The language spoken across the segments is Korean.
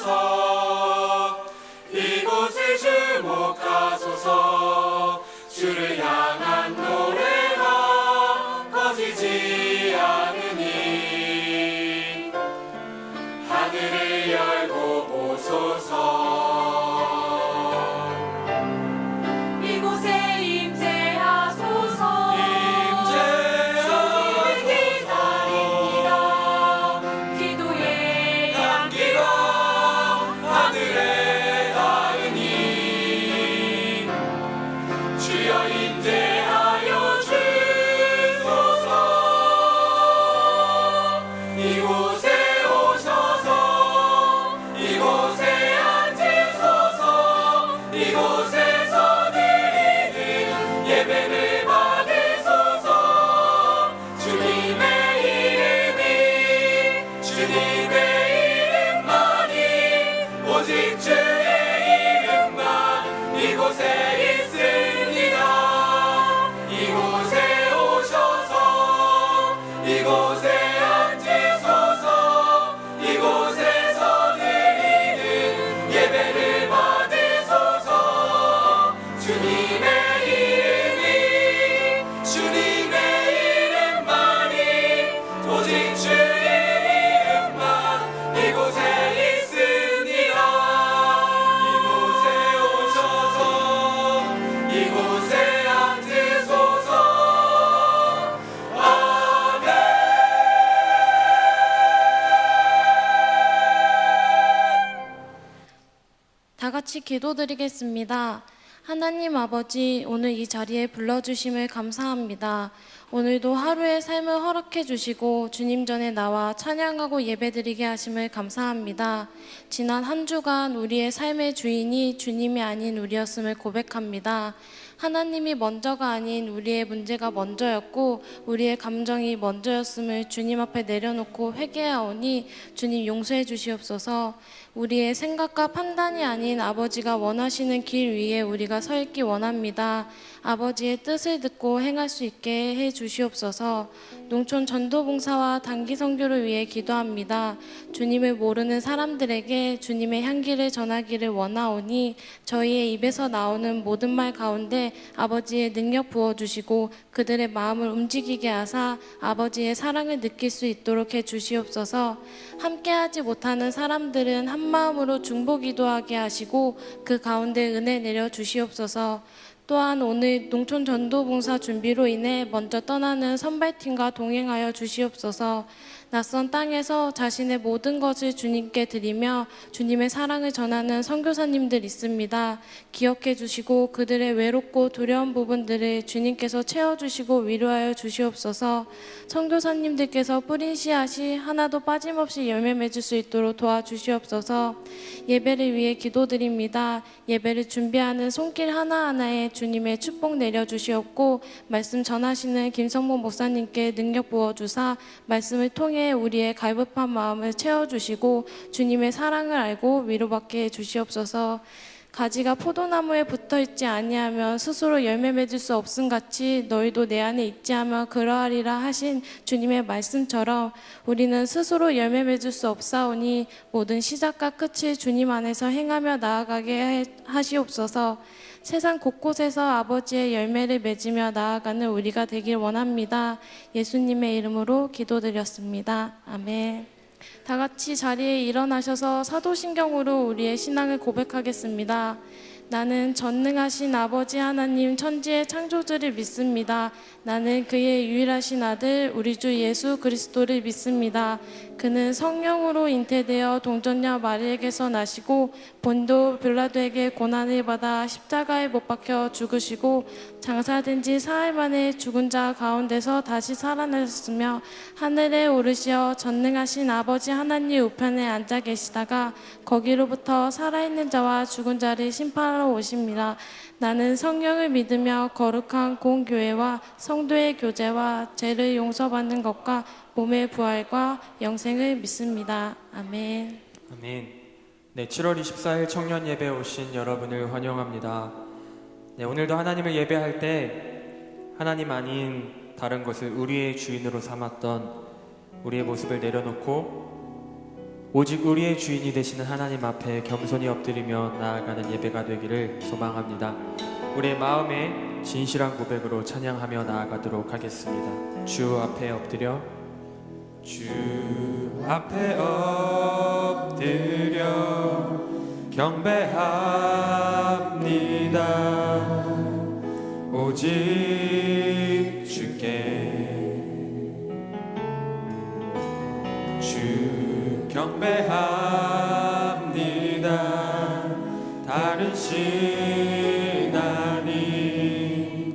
오셔서 이곳을 주목하소서. 주를 향한 노래가 꺼지지 않으니 하늘을 열고 보소서. 이곳에 임재하소서. 주님을 기다립니다. 기도의 향기가 하늘에 닿으니 주여 임재하여 주소서. 이곳에 오셔서 이곳에 앉으소서. 이곳에서 드리는 예배를 받으소서. 주님의 이름만이 오직 주의 이름만 이곳에 있습니다. 이곳에 오셔서 이곳에 앉으소서. 이곳에서 드리는 예배를 받으소서. 주님의 이름만이 오직 주의 이름만 이곳에 있습니다. 이곳에 오셔서 이곳에 앉으소서. 아멘. 다 같이 기도드리겠습니다. 하나님 아버지, 오늘 이 자리에 불러주심을 감사합니다. 오늘도 하루의 삶을 허락해 주시고 주님 전에 나와 찬양하고 예배드리게 하심을 감사합니다. 지난 한 주간 우리의 삶의 주인이 주님이 아닌 우리였음을 고백합니다. 하나님이 먼저가 아닌 우리의 문제가 먼저였고 우리의 감정이 먼저였음을 주님 앞에 내려놓고 회개하오니 주님 용서해 주시옵소서. 우리의 생각과 판단이 아닌 아버지가 원하시는 길 위에 우리가 서 있기 원합니다. 아버지의 뜻을 듣고 행할 수 있게 해 주시옵소서. 농촌 전도봉사와 단기 선교를 위해 기도합니다. 주님을 모르는 사람들에게 주님의 향기를 전하기를 원하오니 저희의 입에서 나오는 모든 말 가운데 아버지의 능력 부어주시고 그들의 마음을 움직이게 하사 아버지의 사랑을 느낄 수 있도록 해 주시옵소서. 함께하지 못하는 사람들은 한 마음으로 중보 기도하게 하시고 그 가운데 은혜 내려 주시옵소서. 또한 오늘 농촌 전도봉사 준비로 인해 먼저 떠나는 선발팀과 동행하여 주시옵소서. 낯선 땅에서 자신의 모든 것을 주님께 드리며 주님의 사랑을 전하는 선교사님들 있습니다. 기억해 주시고 그들의 외롭고 두려운 부분들을 주님께서 채워주시고 위로하여 주시옵소서. 선교사님들께서 뿌린 씨앗이 하나도 빠짐없이 열매 맺을 수 있도록 도와주시옵소서. 예배를 위해 기도드립니다. 예배를 준비하는 손길 하나하나에 주님의 축복 내려주시옵고 말씀 전하시는 김성모 목사님께 능력 부어주사 말씀을 통해 우리의 갈급한 마음을 채워주시고 주님의 사랑을 알고 위로받게 해주시옵소서. 가지가 포도나무에 붙어있지 아니하면 스스로 열매 맺을 수 없음같이 너희도 내 안에 있지 하면 그러하리라 하신 주님의 말씀처럼 우리는 스스로 열매 맺을 수 없사오니 모든 시작과 끝을 주님 안에서 행하며 나아가게 하시옵소서. 세상 곳곳에서 아버지의 열매를 맺으며 나아가는 우리가 되길 원합니다. 예수님의 이름으로 기도드렸습니다. 아멘. 다 같이 자리에 일어나셔서 사도신경으로 우리의 신앙을 고백하겠습니다. 나는 전능하신 아버지 하나님 천지의 창조주를 믿습니다. 나는 그의 유일하신 아들 우리 주 예수 그리스도를 믿습니다. 그는 성령으로 잉태되어 동정녀 마리에게서 나시고 본도 빌라도에게 고난을 받아 십자가에 못 박혀 죽으시고 장사된 지 사흘 만에 죽은 자 가운데서 다시 살아나셨으며 하늘에 오르시어 전능하신 아버지 하나님 우편에 앉아 계시다가 거기로부터 살아있는 자와 죽은 자를 심판하러 오십니다. 나는 성령을 믿으며 거룩한 공교회와 성도의 교제와 죄를 용서받는 것과 몸의 부활과 영생을 믿습니다. 아멘. 아멘. 네, 7월 24일 청년 예배에 오신 여러분을 환영합니다. 네, 오늘도 하나님을 예배할 때 하나님 아닌 다른 것을 우리의 주인으로 삼았던 우리의 모습을 내려놓고 오직 우리의 주인이 되시는 하나님 앞에 겸손히 엎드리며 나아가는 예배가 되기를 소망합니다. 우리의 마음에 진실한 고백으로 찬양하며 나아가도록 하겠습니다. 주 앞에 엎드려 주 앞에 엎드려 경배합니다. 오직 주께 주 경배합니다. 다른 신 아니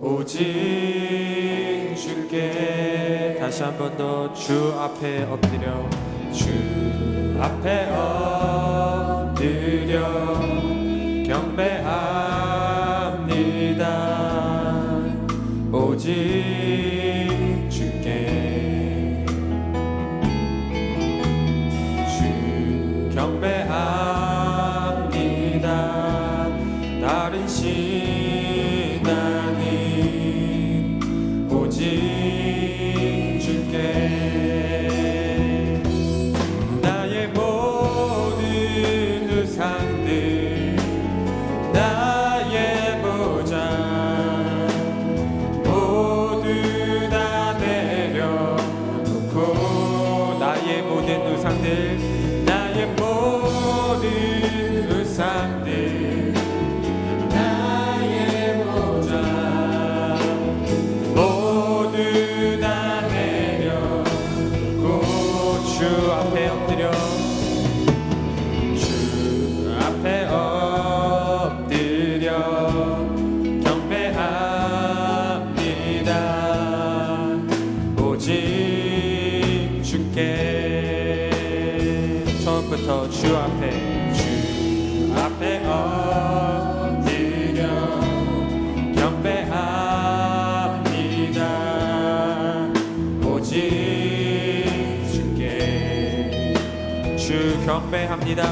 오직 주께. 다시 한 번 더 주 앞에 엎드려 주 앞에 엎드려 경배합니다. 오직 주께 주 경배합니다. 다른 신 아닌 오직 주께. 나의 모든 우상들 나의 보좌 모두 다 내려놓고 나의 모든 우상들 나의 모든 우상들 나의 보좌 모두 다 내려놓고 주 앞에 엎드려 주 앞에 엎드려 경배합니다. 오직 주께. 처음부터 주 앞에 엎드려 경배합니다. 오직 주께 주 경배합니다.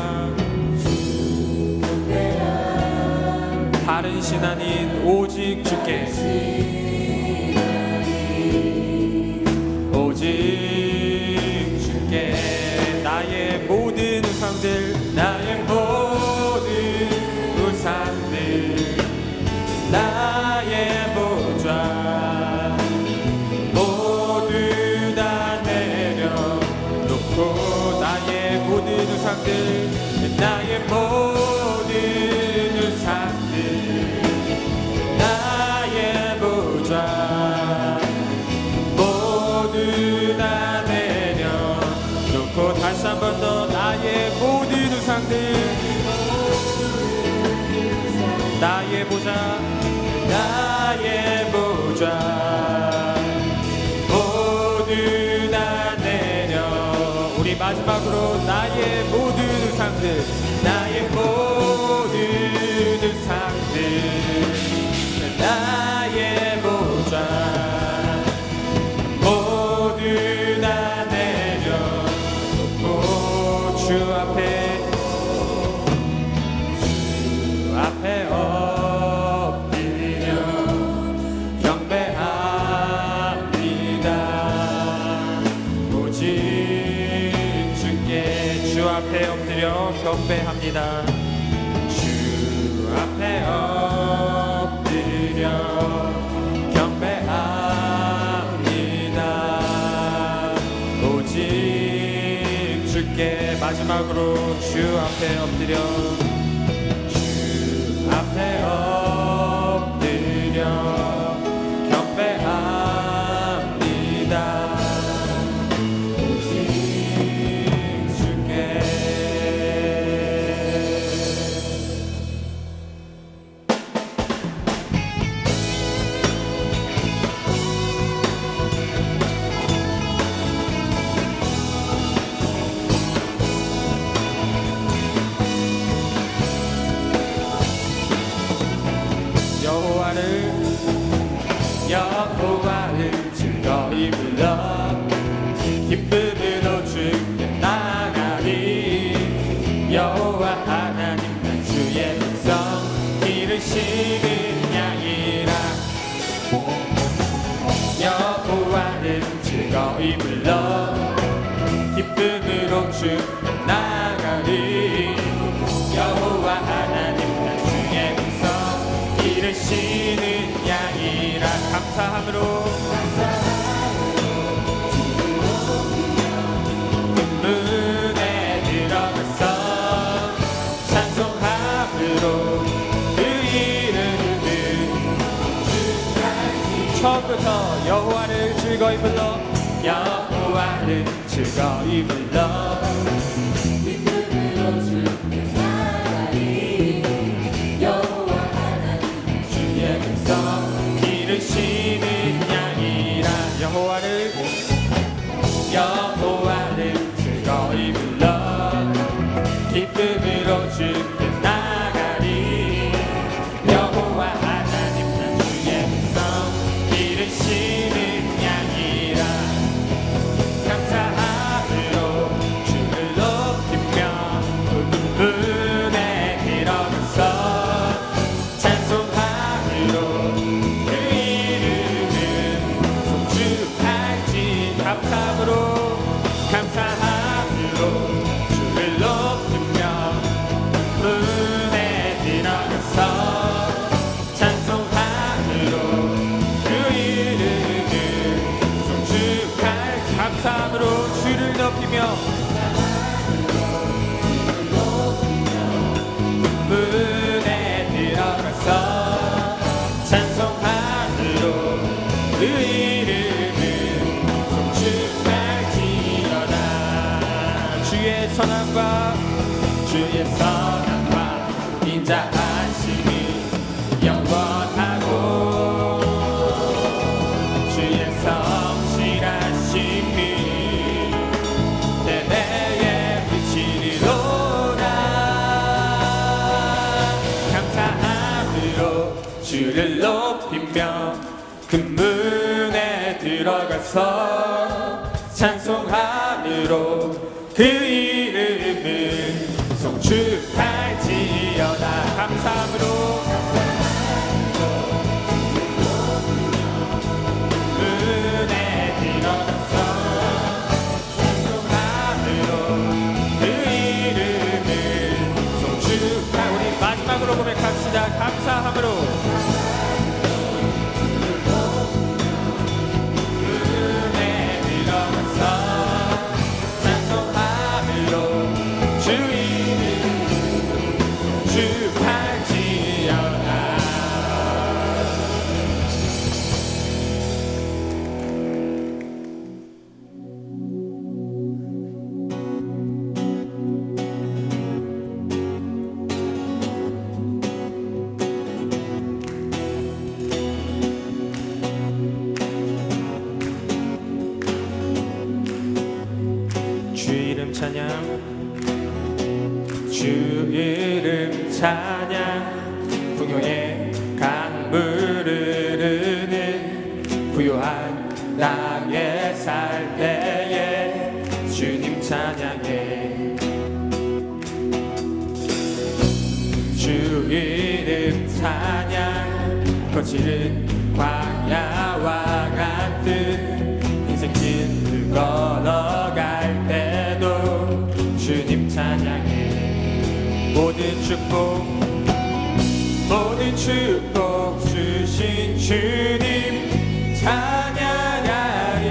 다른 신 아닌 오직 주께 오직 주께. 나의 모든 우상들 나의 모든 우상들 나의 보좌 모두 다 내려놓고 나의 모든 우상들 나의 모든 우상들 나의 보좌 모두 다 내려놓고 다시 한 번 더 나의 모든 우상들 나의 보좌 나의 보좌 모두 다 내려. 우리 마지막으로 나의 모든 우상들 나의 모든 우상들 나의 보좌 모두 다 내려놓고 주 앞에 엎드려 경배합니다. 오직 주께 주 앞에 엎드려 경배합니다. 주 앞에 엎드려 경배합니다. 오직 주께. 마지막으로 주 앞에 엎드려 주 앞에 엎드려 경배합니다. 오직 주께. 여호와를 즐거이 불러 기쁨으로 주께 나가리. 여호와 하나님 난 주의 백성 기르시는 양이라. 여호와를 즐거이 불러 기쁨으로 주께 나가리. 여호와 하나님 난 주의 백성 기르시는 양이라. 감사함으로 문에 들어가서 찬송함으로 그 이름을 처음부터 여호와를 즐거이 불러 여호와를 즐거이 불러 주의 백성 기르시는 양이라. 여호와를 즐거이 불러 기쁨으로 주께 나가리. 여호와 하나님 난 주의 백성 기르시는 양이라. 감사함으로 주를 높이며 문에 들어가서 찬송함으로 그 이름을 송축할지. 감사함으로 주를 높이며 문에 들어가서 찬송함으로 그 이름을 송축할지. 감사함으로 주를 높이며 문에 들어가서 찬송함으로 그 이름을 송축할지어다. 주의 선함과 인자하심이 영원하고 주의 성실하심이 대대에 비치리로다. 감사함으로 주를 높이며 그 문에 들어가서 찬송함으로 그 이름을 송축할지어다. 감사함으로 문에 들어가서 찬송함으로 그 이름을 송축할. 우리 마지막으로 고백합시다. 감사함으로 문에 들어가서 주 이름 축할지어다. 주 이름 찬양, 주 이름 찬양. 풍요의 강물을 흐르는 부요한 땅에 살 때에 주님 찬양해. 주 이름 찬양. 거칠은 광야와 같은 인생길 걸어갈 때도 주님 찬양해. 모든 축복 주신 주님 찬양하리.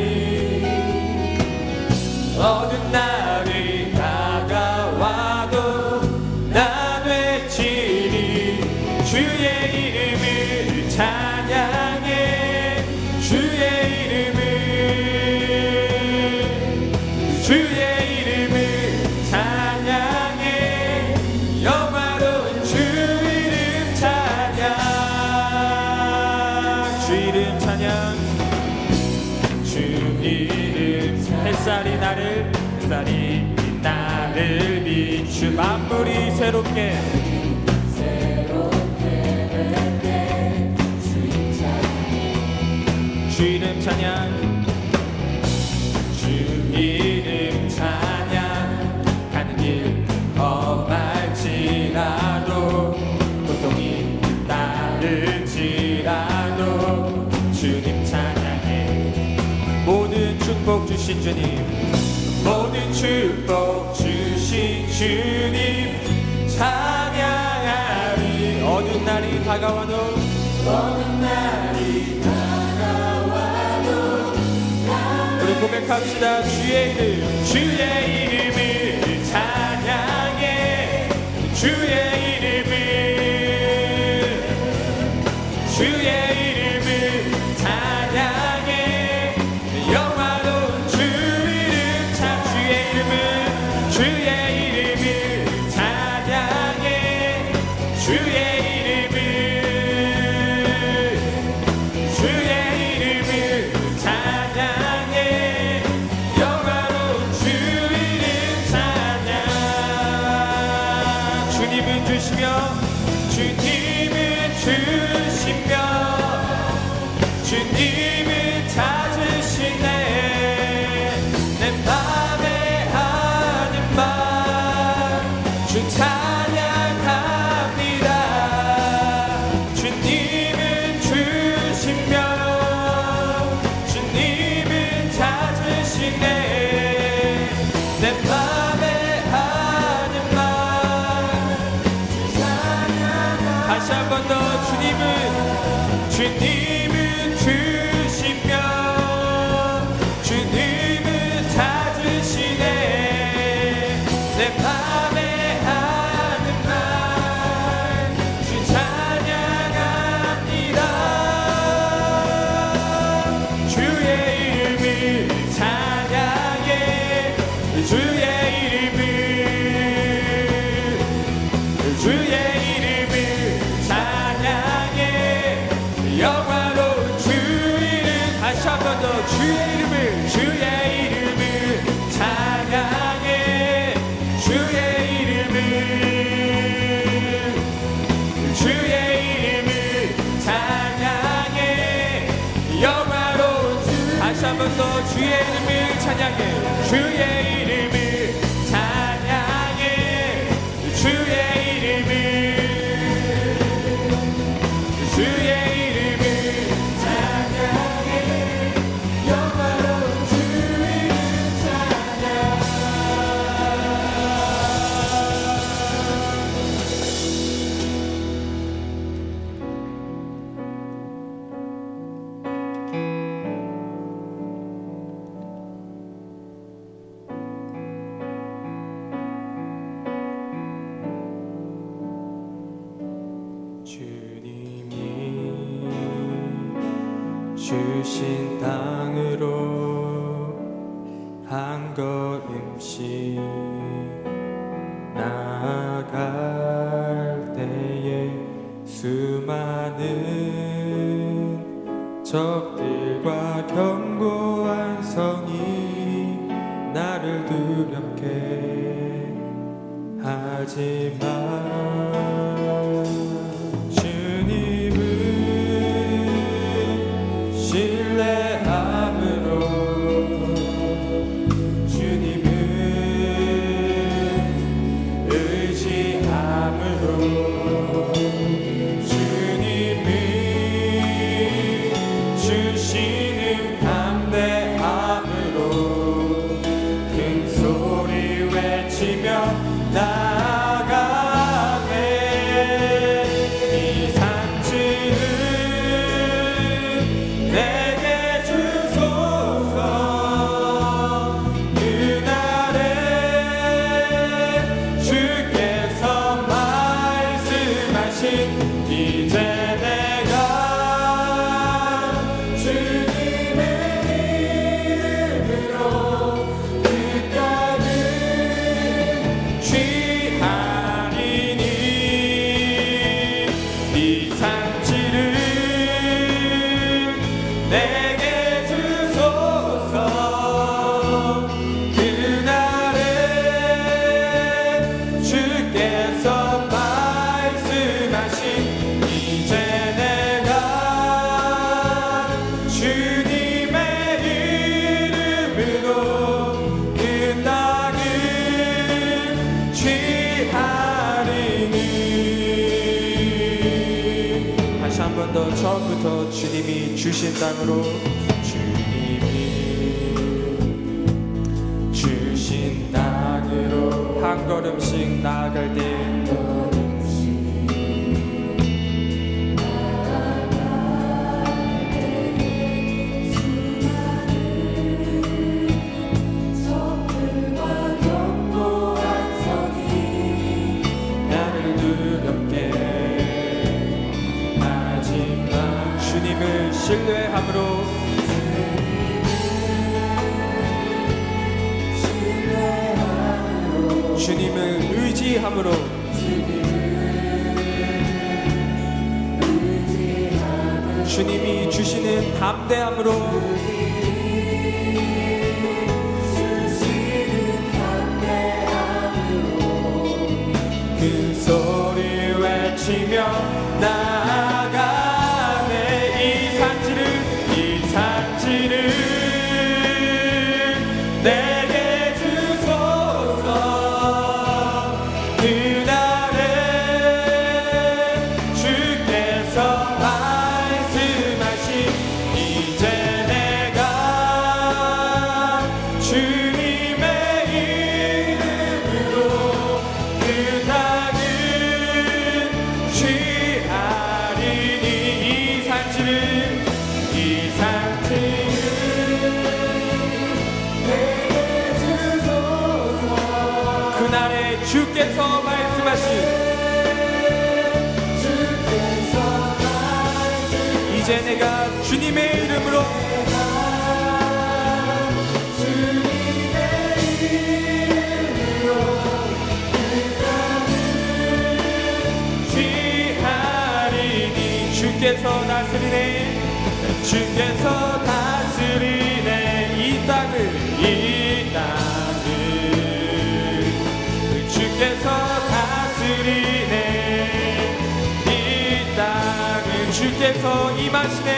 어두운 날이 다가와도 난 외치리. 주의 이름을 찬양해. 주의 이름을 찬양해. 영화로운 주 이름 찬양. 주 이름 찬양. 주 이름 햇살이 나를 비추. 만물이 새롭게 주 이름 찬양. 주 이름 찬양. 가는 길 험할지라도 고통이 따를지라도 주님 찬양해. 모든 축복 주신 주님, 모든 축복 주님 찬양하리. 어두운 날이 다가와도 우리 고백합시다. 주의 이름을 찬양해. 주의 이름을 찬양해. 영화로운 주 이름 주의 이름을 찬양해. 주의 이름을 찬양해. 영화로운 주 이름 찬양. 주님은 주시며 주님은 찾으시네. 내 맘에 하는 말 주 찬양합니다. 주님은 주시며 주님은 찾으시네. 내 맘에 하는 말 주 찬양합니다. 다시 한 번 더. 주님은 주시며 주님은 찾으시네. 내 맘에 하는 말 주 찬양합니다. 주의 이름을 찬양해. 주의 이름을 찬양해. 영화로운 주 이름. 다시 한 번 더. 주의 이름을 찬양해. 주의 이름을 찬양해. 영화로운 다시 한 번 더. 주의 이름을 찬양해. 주의 이름을 찬양해. 주의 이름을 주신 땅으로 한 걸음씩 나아갈 때에 수많은 적들과 견고한 성이 나를 두렵게 하지만 이제 내가 주님의 이름으로 그 땅을 취하리니 이 산지를 내게 주소서. 그날에 주께서 말씀하신 이제 내가 주님의 이름으로 그 땅을 취하리니. 다시 한 번 더 처음부터 주님이 주신 땅으로 주님이 주신 땅으로 한 걸음씩 나아갈 때 적들과 견고한 선이 나를 두렵게 하지만 주님을 신뢰함으로 주님을 의지함으로 주님이 주시는 담대함으로 그 소리 외치며 나아가네 이 산지를 내게 주소서 그날에 주께서 말씀하신 이제 내가 주님의 이름으로 그 땅을 취하리니 이 산지를 그날에 주께서 말씀하신 이제 내가 주님의 이름으로 취하리니 주께서 다스리네 주께서 다스리네 이 땅을 주께서 다스리네 이 땅을 주께서 임하시네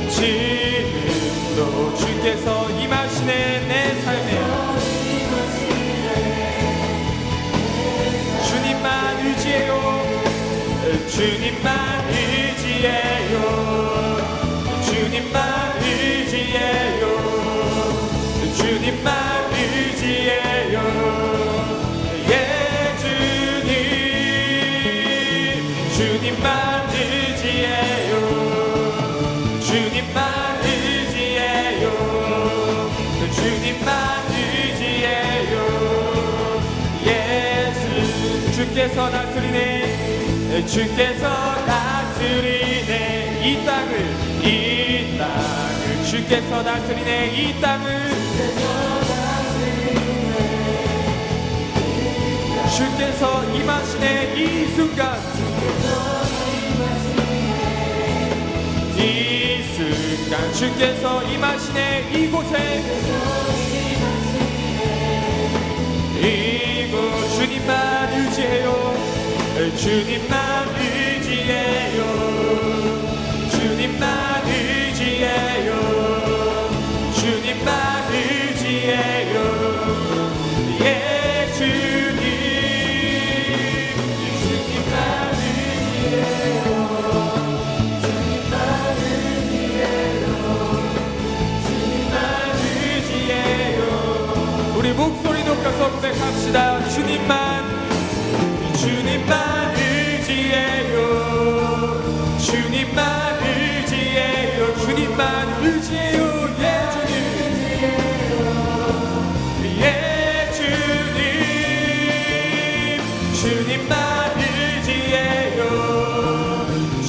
지금도 주께서 임하시네 내 삶에 주님만 의지해요 주님만 의지해요 주님만 의지해요 주님만 의지해요 예 주님 주님만 의지해요 주님만 의지해요 주님만 의지해요 예수 주께서 다스리네 주께서 다스리네 이 땅을 주께서 다스리네 이 땅을 주께서 임하시네 이 순간 주께서 임하시네 이곳에 이곳 주님만 의지해요 주님만 의지해요 주님만 의지해요 주님만 의지해요 예 주님 주님만 의지해요 주님만 의지해요 우리 목소리 높여서 고백합시다 주님만 의지해요 주님만 의지해요 주님만 의지해요 예 주님 예 주님 주님만 의지해요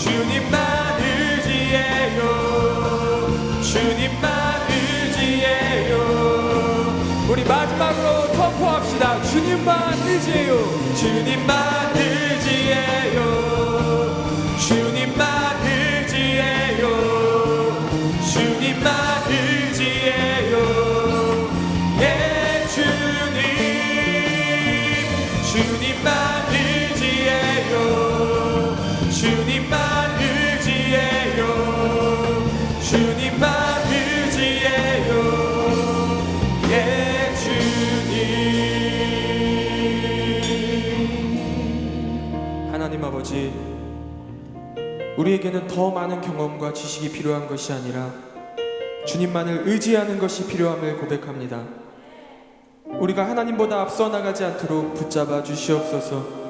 주님만 의지해요 주님만 의지해요 우리 마지막으로 선포합시다 주님만 의지해요 주님만 의지해요 주님만 의지해요 주님만 의지해요 예 주님 주님만 의지해요 주님만 의지해요 주님만 의지해요 예 주님 하나님 아버지 우리에게는 더 많은 경험과 지식이 필요한 것이 아니라 주님만을 의지하는 것이 필요함을 고백합니다. 우리가 하나님보다 앞서 나가지 않도록 붙잡아 주시옵소서.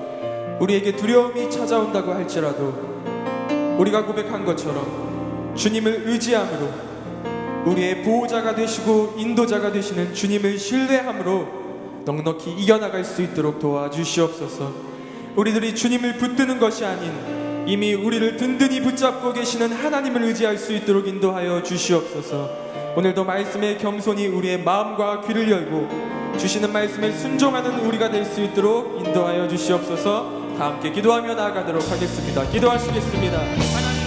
우리에게 두려움이 찾아온다고 할지라도 우리가 고백한 것처럼 주님을 의지함으로, 우리의 보호자가 되시고 인도자가 되시는 주님을 신뢰함으로 넉넉히 이겨나갈 수 있도록 도와주시옵소서. 우리들이 주님을 붙드는 것이 아닌 이미 우리를 든든히 붙잡고 계시는 하나님을 의지할 수 있도록 인도하여 주시옵소서. 오늘도 말씀에 겸손히 우리의 마음과 귀를 열고 주시는 말씀에 순종하는 우리가 될 수 있도록 인도하여 주시옵소서. 다 함께 기도하며 나아가도록 하겠습니다. 기도하시겠습니다. 하나님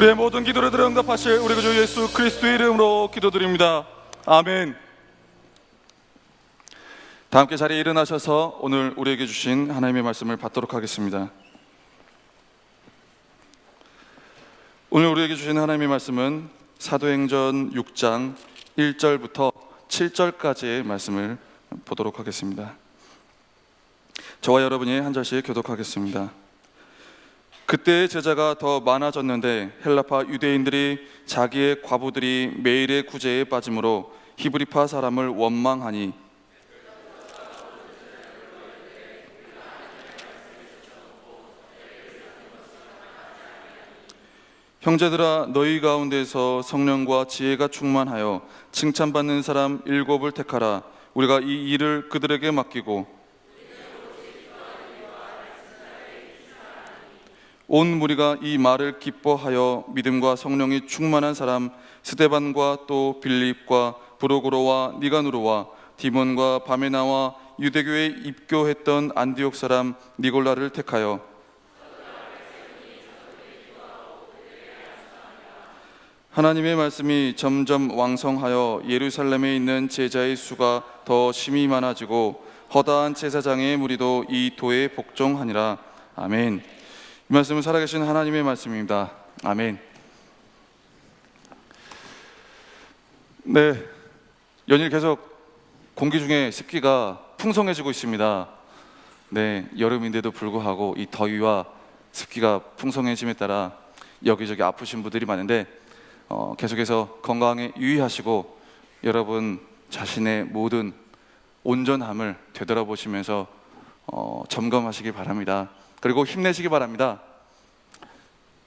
우리의 모든 기도를 들어 응답하실 우리 구주 예수 그리스도의 이름으로 기도드립니다. 아멘. 다 함께 자리에 일어나셔서 오늘 우리에게 주신 하나님의 말씀을 받도록 하겠습니다. 오늘 우리에게 주신 하나님의 말씀은 사도행전 6장 1절부터 7절까지의 말씀을 보도록 하겠습니다. 저와 여러분이 한 절씩 교독하겠습니다. 그때의 제자가 더 많아졌는데 헬라파 유대인들이 자기의 과부들이 매일의 구제에 빠짐으로 히브리파 사람을 원망하니 형제들아, 너희 가운데서 성령과 지혜가 충만하여 칭찬받는 사람 7을 택하라. 우리가 이 일을 그들에게 맡기고 온 무리가 이 말을 기뻐하여 믿음과 성령이 충만한 사람 스데반과 또 빌립과 브로고로와 니가누로와 디몬과 바메나와 유대교에 입교했던 안디옥 사람 니골라를 택하여 하나님의 말씀이 점점 왕성하여 예루살렘에 있는 제자의 수가 더 심히 많아지고 허다한 제사장의 무리도 이 도에 복종하니라. 아멘. 이 말씀은 살아계신 하나님의 말씀입니다. 아멘. 네, 연일 계속 공기 중에 습기가 풍성해지고 있습니다. 네, 여름인데도 불구하고 이 더위와 습기가 풍성해짐에 따라 여기저기 아프신 분들이 많은데 계속해서 건강에 유의하시고 여러분 자신의 모든 온전함을 되돌아보시면서 점검하시기 바랍니다. 그리고 힘내시기 바랍니다.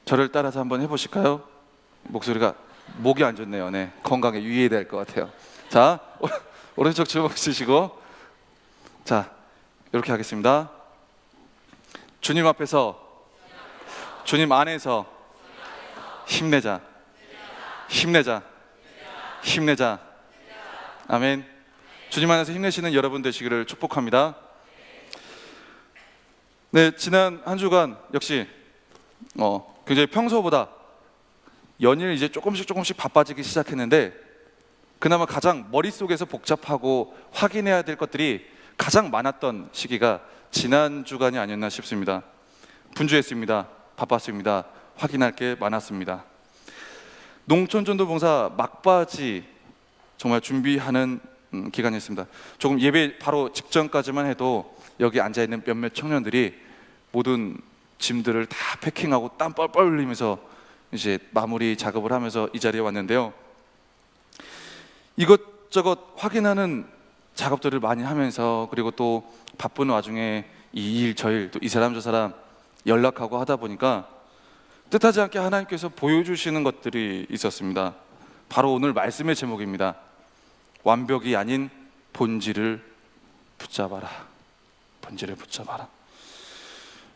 저를 따라서 한번 해보실까요? 목소리가 목이 안 좋네요. 네, 건강에 유의해야 될 것 같아요. 자, 오른쪽 주먹 쓰시고 자, 이렇게 하겠습니다. 주님 앞에서, 주님 안에서 힘내자, 힘내자, 힘내자. 아멘. 주님 안에서 힘내시는 여러분 되시기를 축복합니다. 네, 지난 한 주간 역시 굉장히 평소보다 연일 이제 조금씩 바빠지기 시작했는데 그나마 가장 머릿속에서 복잡하고 확인해야 될 것들이 가장 많았던 시기가 지난 주간이 아니었나 싶습니다. 분주했습니다. 바빴습니다. 확인할 게 많았습니다. 농촌전도봉사 막바지 정말 준비하는 기간이었습니다. 조금 예배 바로 직전까지만 해도 여기 앉아있는 몇몇 청년들이 모든 짐들을 다 패킹하고 땀 뻘뻘 흘리면서 이제 마무리 작업을 하면서 이 자리에 왔는데요. 이것저것 확인하는 작업들을 많이 하면서, 그리고 또 바쁜 와중에 이 일 저 일 또 이 사람 저 사람 연락하고 하다 보니까 뜻하지 않게 하나님께서 보여주시는 것들이 있었습니다. 바로 오늘 말씀의 제목입니다. 완벽이 아닌 본질을 붙잡아라. 본질을 붙잡아라.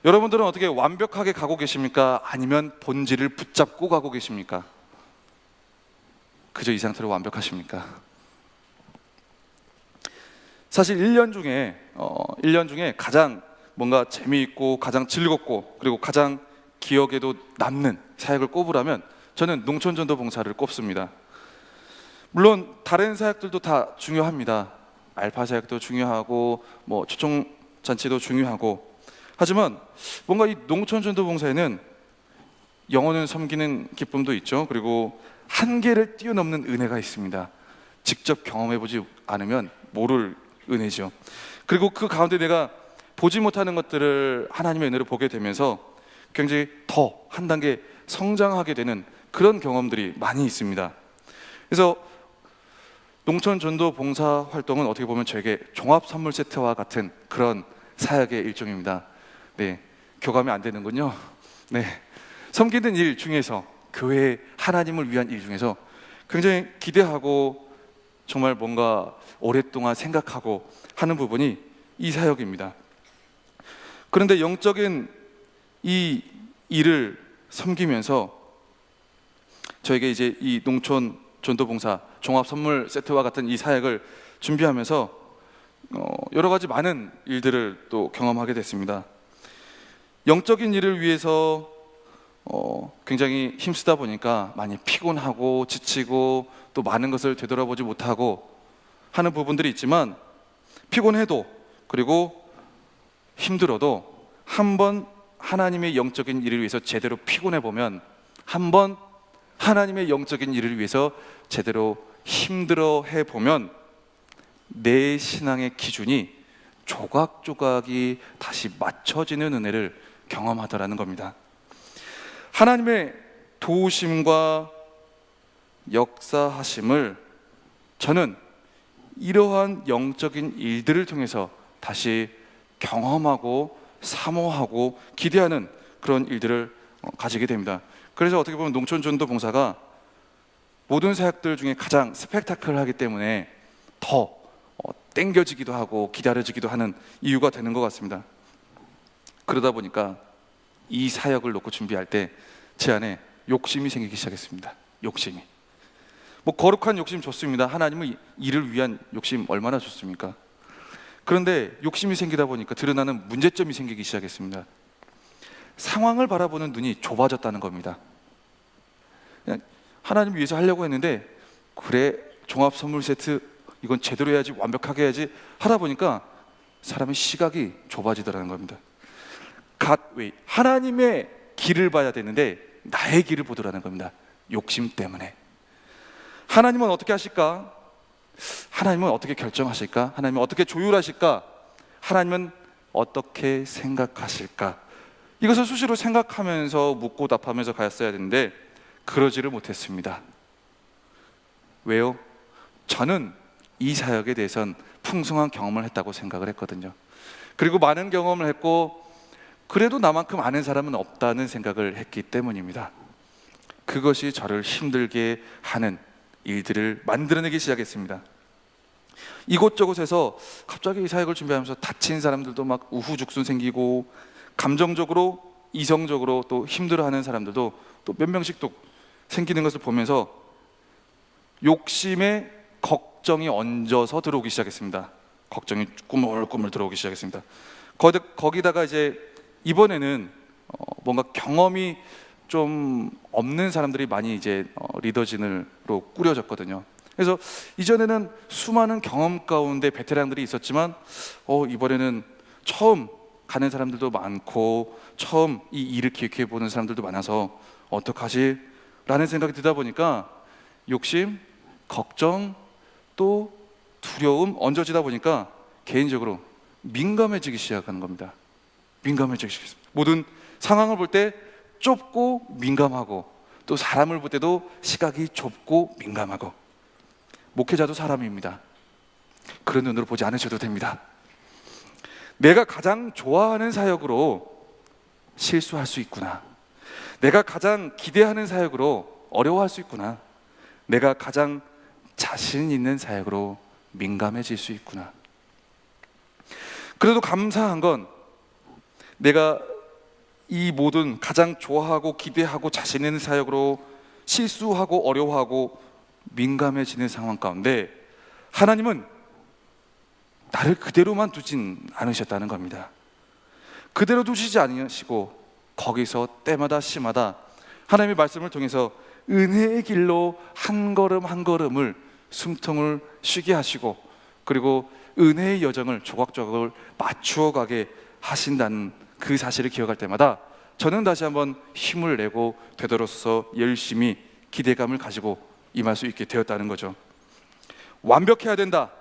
여러분들은 어떻게 완벽하게 가고 계십니까? 아니면 본질을 붙잡고 가고 계십니까? 그저 이 상태로 완벽하십니까? 사실 1년 중에 가장 뭔가 재미있고 가장 즐겁고 그리고 가장 기억에도 남는 사역을 꼽으라면 저는 농촌전도봉사를 꼽습니다. 물론 다른 사역들도 다 중요합니다. 알파 사역도 중요하고 뭐 초청잔치도 중요하고, 하지만 뭔가 이 농촌전도봉사에는 영혼을 섬기는 기쁨도 있죠. 그리고 한계를 뛰어넘는 은혜가 있습니다. 직접 경험해보지 않으면 모를 은혜죠. 그리고 그 가운데 내가 보지 못하는 것들을 하나님의 은혜로 보게 되면서 굉장히 더 한 단계 성장하게 되는 그런 경험들이 많이 있습니다. 그래서 농촌전도봉사 활동은 어떻게 보면 저에게 종합 선물 세트와 같은 그런 사역의 일종입니다. 네, 교감이 안 되는군요. 네, 섬기는 일 중에서, 교회 하나님을 위한 일 중에서 굉장히 기대하고 정말 뭔가 오랫동안 생각하고 하는 부분이 이 사역입니다. 그런데 영적인 이 일을 섬기면서 저에게 이제 이 농촌 전도봉사 종합 선물 세트와 같은 이 사역을 준비하면서 여러 가지 많은 일들을 또 경험하게 됐습니다. 영적인 일을 위해서 굉장히 힘쓰다 보니까 많이 피곤하고 지치고 또 많은 것을 되돌아보지 못하고 하는 부분들이 있지만, 피곤해도 그리고 힘들어도 한번 하나님의 영적인 일을 위해서 제대로 피곤해 보면, 한번 하나님의 영적인 일을 위해서 제대로 힘들어해 보면 내 신앙의 기준이 조각조각이 다시 맞춰지는 은혜를 경험하더라는 겁니다. 하나님의 도우심과 역사하심을 저는 이러한 영적인 일들을 통해서 다시 경험하고 사모하고 기대하는 그런 일들을 가지게 됩니다. 그래서 어떻게 보면 농촌전도봉사가 모든 사역들 중에 가장 스펙타클하기 때문에 더 땡겨지기도 하고 기다려지기도 하는 이유가 되는 것 같습니다. 그러다 보니까 이 사역을 놓고 준비할 때 제 안에 욕심이 생기기 시작했습니다. 욕심이. 뭐 거룩한 욕심 좋습니다. 하나님의 일을 위한 욕심 얼마나 좋습니까? 그런데 욕심이 생기다 보니까 드러나는 문제점이 생기기 시작했습니다. 상황을 바라보는 눈이 좁아졌다는 겁니다. 그냥 하나님 위해서 하려고 했는데, 그래 종합 선물 세트 이건 제대로 해야지, 완벽하게 해야지 하다 보니까 사람의 시각이 좁아지더라는 겁니다. 하나님의 길을 봐야 되는데 나의 길을 보더라는 겁니다. 욕심 때문에. 하나님은 어떻게 하실까? 하나님은 어떻게 결정하실까? 하나님은 어떻게 조율하실까? 하나님은 어떻게 생각하실까? 이것을 수시로 생각하면서 묻고 답하면서 가였어야 되는데 그러지를 못했습니다. 왜요? 저는 이 사역에 대해선 풍성한 경험을 했다고 생각을 했거든요. 그리고 많은 경험을 했고, 그래도 나만큼 아는 사람은 없다는 생각을 했기 때문입니다. 그것이 저를 힘들게 하는 일들을 만들어내기 시작했습니다. 이곳저곳에서 갑자기 이 사역을 준비하면서 다친 사람들도 막 우후죽순 생기고, 감정적으로 이성적으로 또 힘들어하는 사람들도 또 몇 명씩 또 생기는 것을 보면서 욕심에 걱정이 얹어서 들어오기 시작했습니다. 걱정이 꾸물꾸물 들어오기 시작했습니다. 거기다가 이제 이번에는 뭔가 경험이 좀 없는 사람들이 많이 이제 리더진으로 꾸려졌거든요. 그래서 이전에는 수많은 경험 가운데 베테랑들이 있었지만 이번에는 처음 가는 사람들도 많고 처음 이 일을 기획해 보는 사람들도 많아서 어떡하지? 라는 생각이 들다 보니까 욕심, 걱정, 또 두려움 얹어지다 보니까 개인적으로 민감해지기 시작하는 겁니다. 민감해지기 시작했습니다. 모든 상황을 볼 때 좁고 민감하고, 또 사람을 볼 때도 시각이 좁고 민감하고. 목회자도 사람입니다. 그런 눈으로 보지 않으셔도 됩니다. 내가 가장 좋아하는 사역으로 실수할 수 있구나. 내가 가장 기대하는 사역으로 어려워할 수 있구나. 내가 가장 자신 있는 사역으로 민감해질 수 있구나. 그래도 감사한 건 내가 이 모든 가장 좋아하고 기대하고 자신 있는 사역으로 실수하고 어려워하고 민감해지는 상황 가운데 하나님은 나를 그대로만 두진 않으셨다는 겁니다. 그대로 두시지 않으시고 거기서 때마다 시마다 하나님의 말씀을 통해서 은혜의 길로 한 걸음 한 걸음을 숨통을 쉬게 하시고, 그리고 은혜의 여정을 조각조각 맞추어 가게 하신다는 그 사실을 기억할 때마다 저는 다시 한번 힘을 내고 되돌아서서 열심히 기대감을 가지고 임할 수 있게 되었다는 거죠. 완벽해야 된다,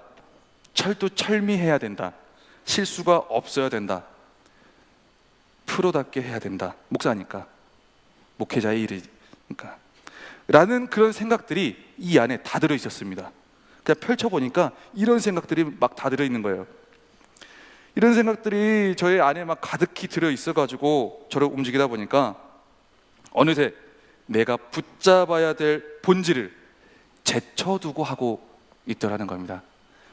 철두철미해야 된다, 실수가 없어야 된다, 프로답게 해야 된다, 목사니까, 목회자의 일이니까 라는 그런 생각들이 이 안에 다 들어있었습니다. 그냥 펼쳐보니까 이런 생각들이 막 다 들어있는 거예요. 이런 생각들이 저의 안에 막 가득히 들어있어가지고 저를 움직이다 보니까 어느새 내가 붙잡아야 될 본질을 제쳐두고 하고 있더라는 겁니다.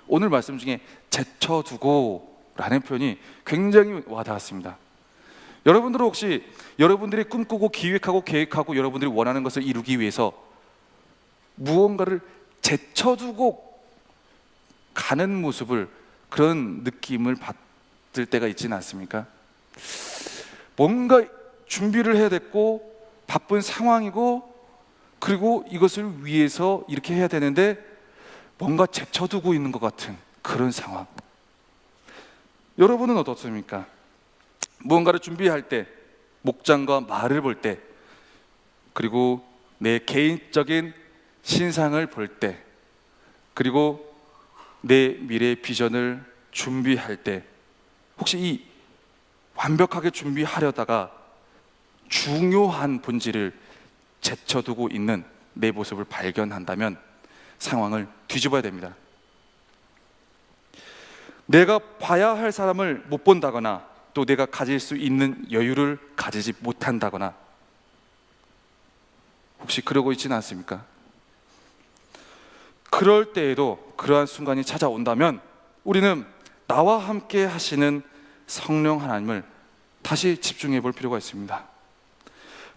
오늘 말씀 중에 제쳐두고 라는 표현이 굉장히 와닿았습니다. 여러분들은 혹시 여러분들이 꿈꾸고 기획하고 계획하고 여러분들이 원하는 것을 이루기 위해서 무언가를 제쳐두고 가는 모습을, 그런 느낌을 받을 때가 있지는 않습니까? 뭔가 준비를 해야 됐고 바쁜 상황이고, 그리고 이것을 위해서 이렇게 해야 되는데 뭔가 제쳐두고 있는 것 같은 그런 상황. 여러분은 어떻습니까? 무언가를 준비할 때, 목장과 말을 볼 때, 그리고 내 개인적인 신상을 볼 때, 그리고 내 미래의 비전을 준비할 때, 혹시 이 완벽하게 준비하려다가 중요한 본질을 제쳐두고 있는 내 모습을 발견한다면 상황을 뒤집어야 됩니다. 내가 봐야 할 사람을 못 본다거나, 또 내가 가질 수 있는 여유를 가지지 못한다거나, 혹시 그러고 있지는 않습니까? 그럴 때에도 그러한 순간이 찾아온다면 우리는 나와 함께 하시는 성령 하나님을 다시 집중해 볼 필요가 있습니다.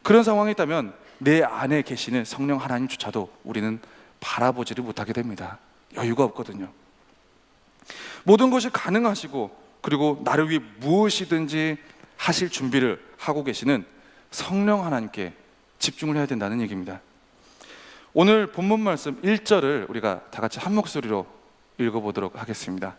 그런 상황이 있다면 내 안에 계시는 성령 하나님조차도 우리는 바라보지를 못하게 됩니다. 여유가 없거든요. 모든 것이 가능하시고, 그리고 나를 위해 무엇이든지 하실 준비를 하고 계시는 성령 하나님께 집중을 해야 된다는 얘기입니다. 오늘 본문 말씀 1절을 우리가 다 같이 한 목소리로 읽어보도록 하겠습니다.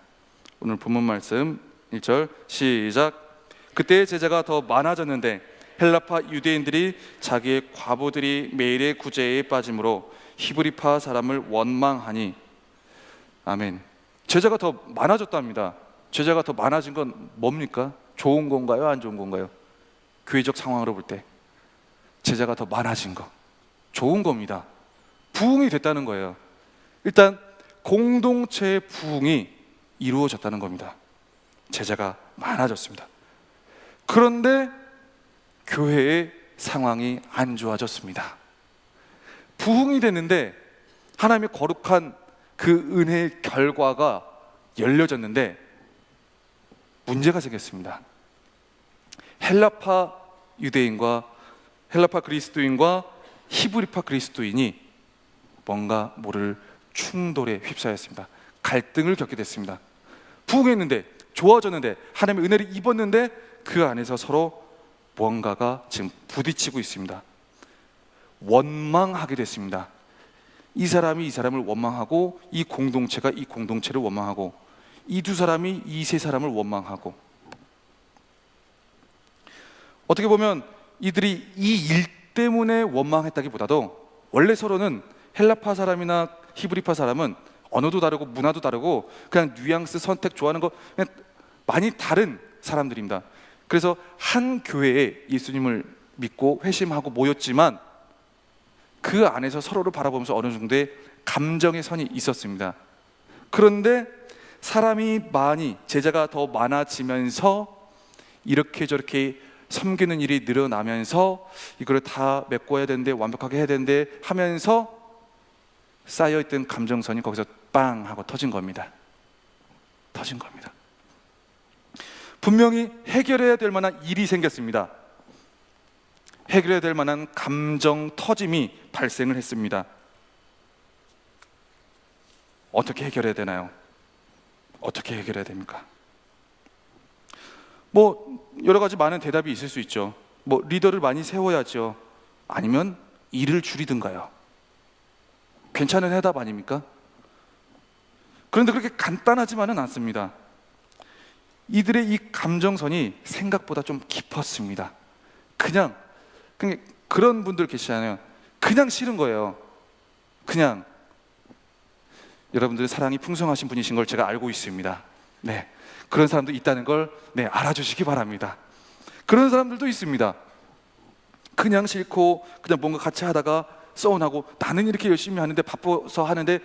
오늘 본문 말씀 1절 시작. 그때 제자가 더 많아졌는데 헬라파 유대인들이 자기의 과부들이 매일의 구제에 빠짐으로 히브리파 사람을 원망하니. 아멘. 제자가 더 많아졌답니다. 제자가 더 많아진 건 뭡니까? 좋은 건가요? 안 좋은 건가요? 교회적 상황으로 볼 때 제자가 더 많아진 거 좋은 겁니다. 부흥이 됐다는 거예요. 일단 공동체의 부흥이 이루어졌다는 겁니다. 제자가 많아졌습니다. 그런데 교회의 상황이 안 좋아졌습니다. 부흥이 됐는데 하나님의 거룩한 그 은혜의 결과가 열려졌는데 문제가 생겼습니다. 헬라파 유대인과 헬라파 그리스도인과 히브리파 그리스도인이 뭔가 모를 충돌에 휩싸였습니다. 갈등을 겪게 됐습니다. 부흥했는데, 좋아졌는데, 하나님의 은혜를 입었는데 그 안에서 서로 무언가가 지금 부딪히고 있습니다. 원망하게 됐습니다. 이 사람이 이 사람을 원망하고, 이 공동체가 이 공동체를 원망하고, 이 두 사람이 이 세 사람을 원망하고. 어떻게 보면 이들이 이 일 때문에 원망했다기보다도 원래 서로는 헬라파 사람이나 히브리파 사람은 언어도 다르고 문화도 다르고 그냥 뉘앙스 선택 좋아하는 거 그냥 많이 다른 사람들입니다. 그래서 한 교회에 예수님을 믿고 회심하고 모였지만 그 안에서 서로를 바라보면서 어느 정도의 감정의 선이 있었습니다. 그런데 사람이 많이 제자가 더 많아지면서 이렇게 저렇게 섬기는 일이 늘어나면서 이걸 다 메꿔야 되는데 완벽하게 해야 되는데 하면서 쌓여있던 감정선이 거기서 빵 하고 터진 겁니다. 터진 겁니다. 분명히 해결해야 될 만한 일이 생겼습니다. 해결해야 될 만한 감정 터짐이 발생을 했습니다. 어떻게 해결해야 되나요? 어떻게 해결해야 됩니까? 뭐 여러 가지 많은 대답이 있을 수 있죠. 뭐 리더를 많이 세워야죠. 아니면 일을 줄이든가요. 괜찮은 해답 아닙니까? 그런데 그렇게 간단하지만은 않습니다. 이들의 이 감정선이 생각보다 좀 깊었습니다. 그냥 그런 분들 계시잖아요. 그냥 싫은 거예요. 그냥. 여러분들 사랑이 풍성하신 분이신 걸 제가 알고 있습니다. 네, 그런 사람도 있다는 걸 알아주시기 바랍니다. 그런 사람들도 있습니다. 그냥 싫고 그냥 뭔가 같이 하다가 서운하고 나는 이렇게 열심히 하는데 바빠서 하는데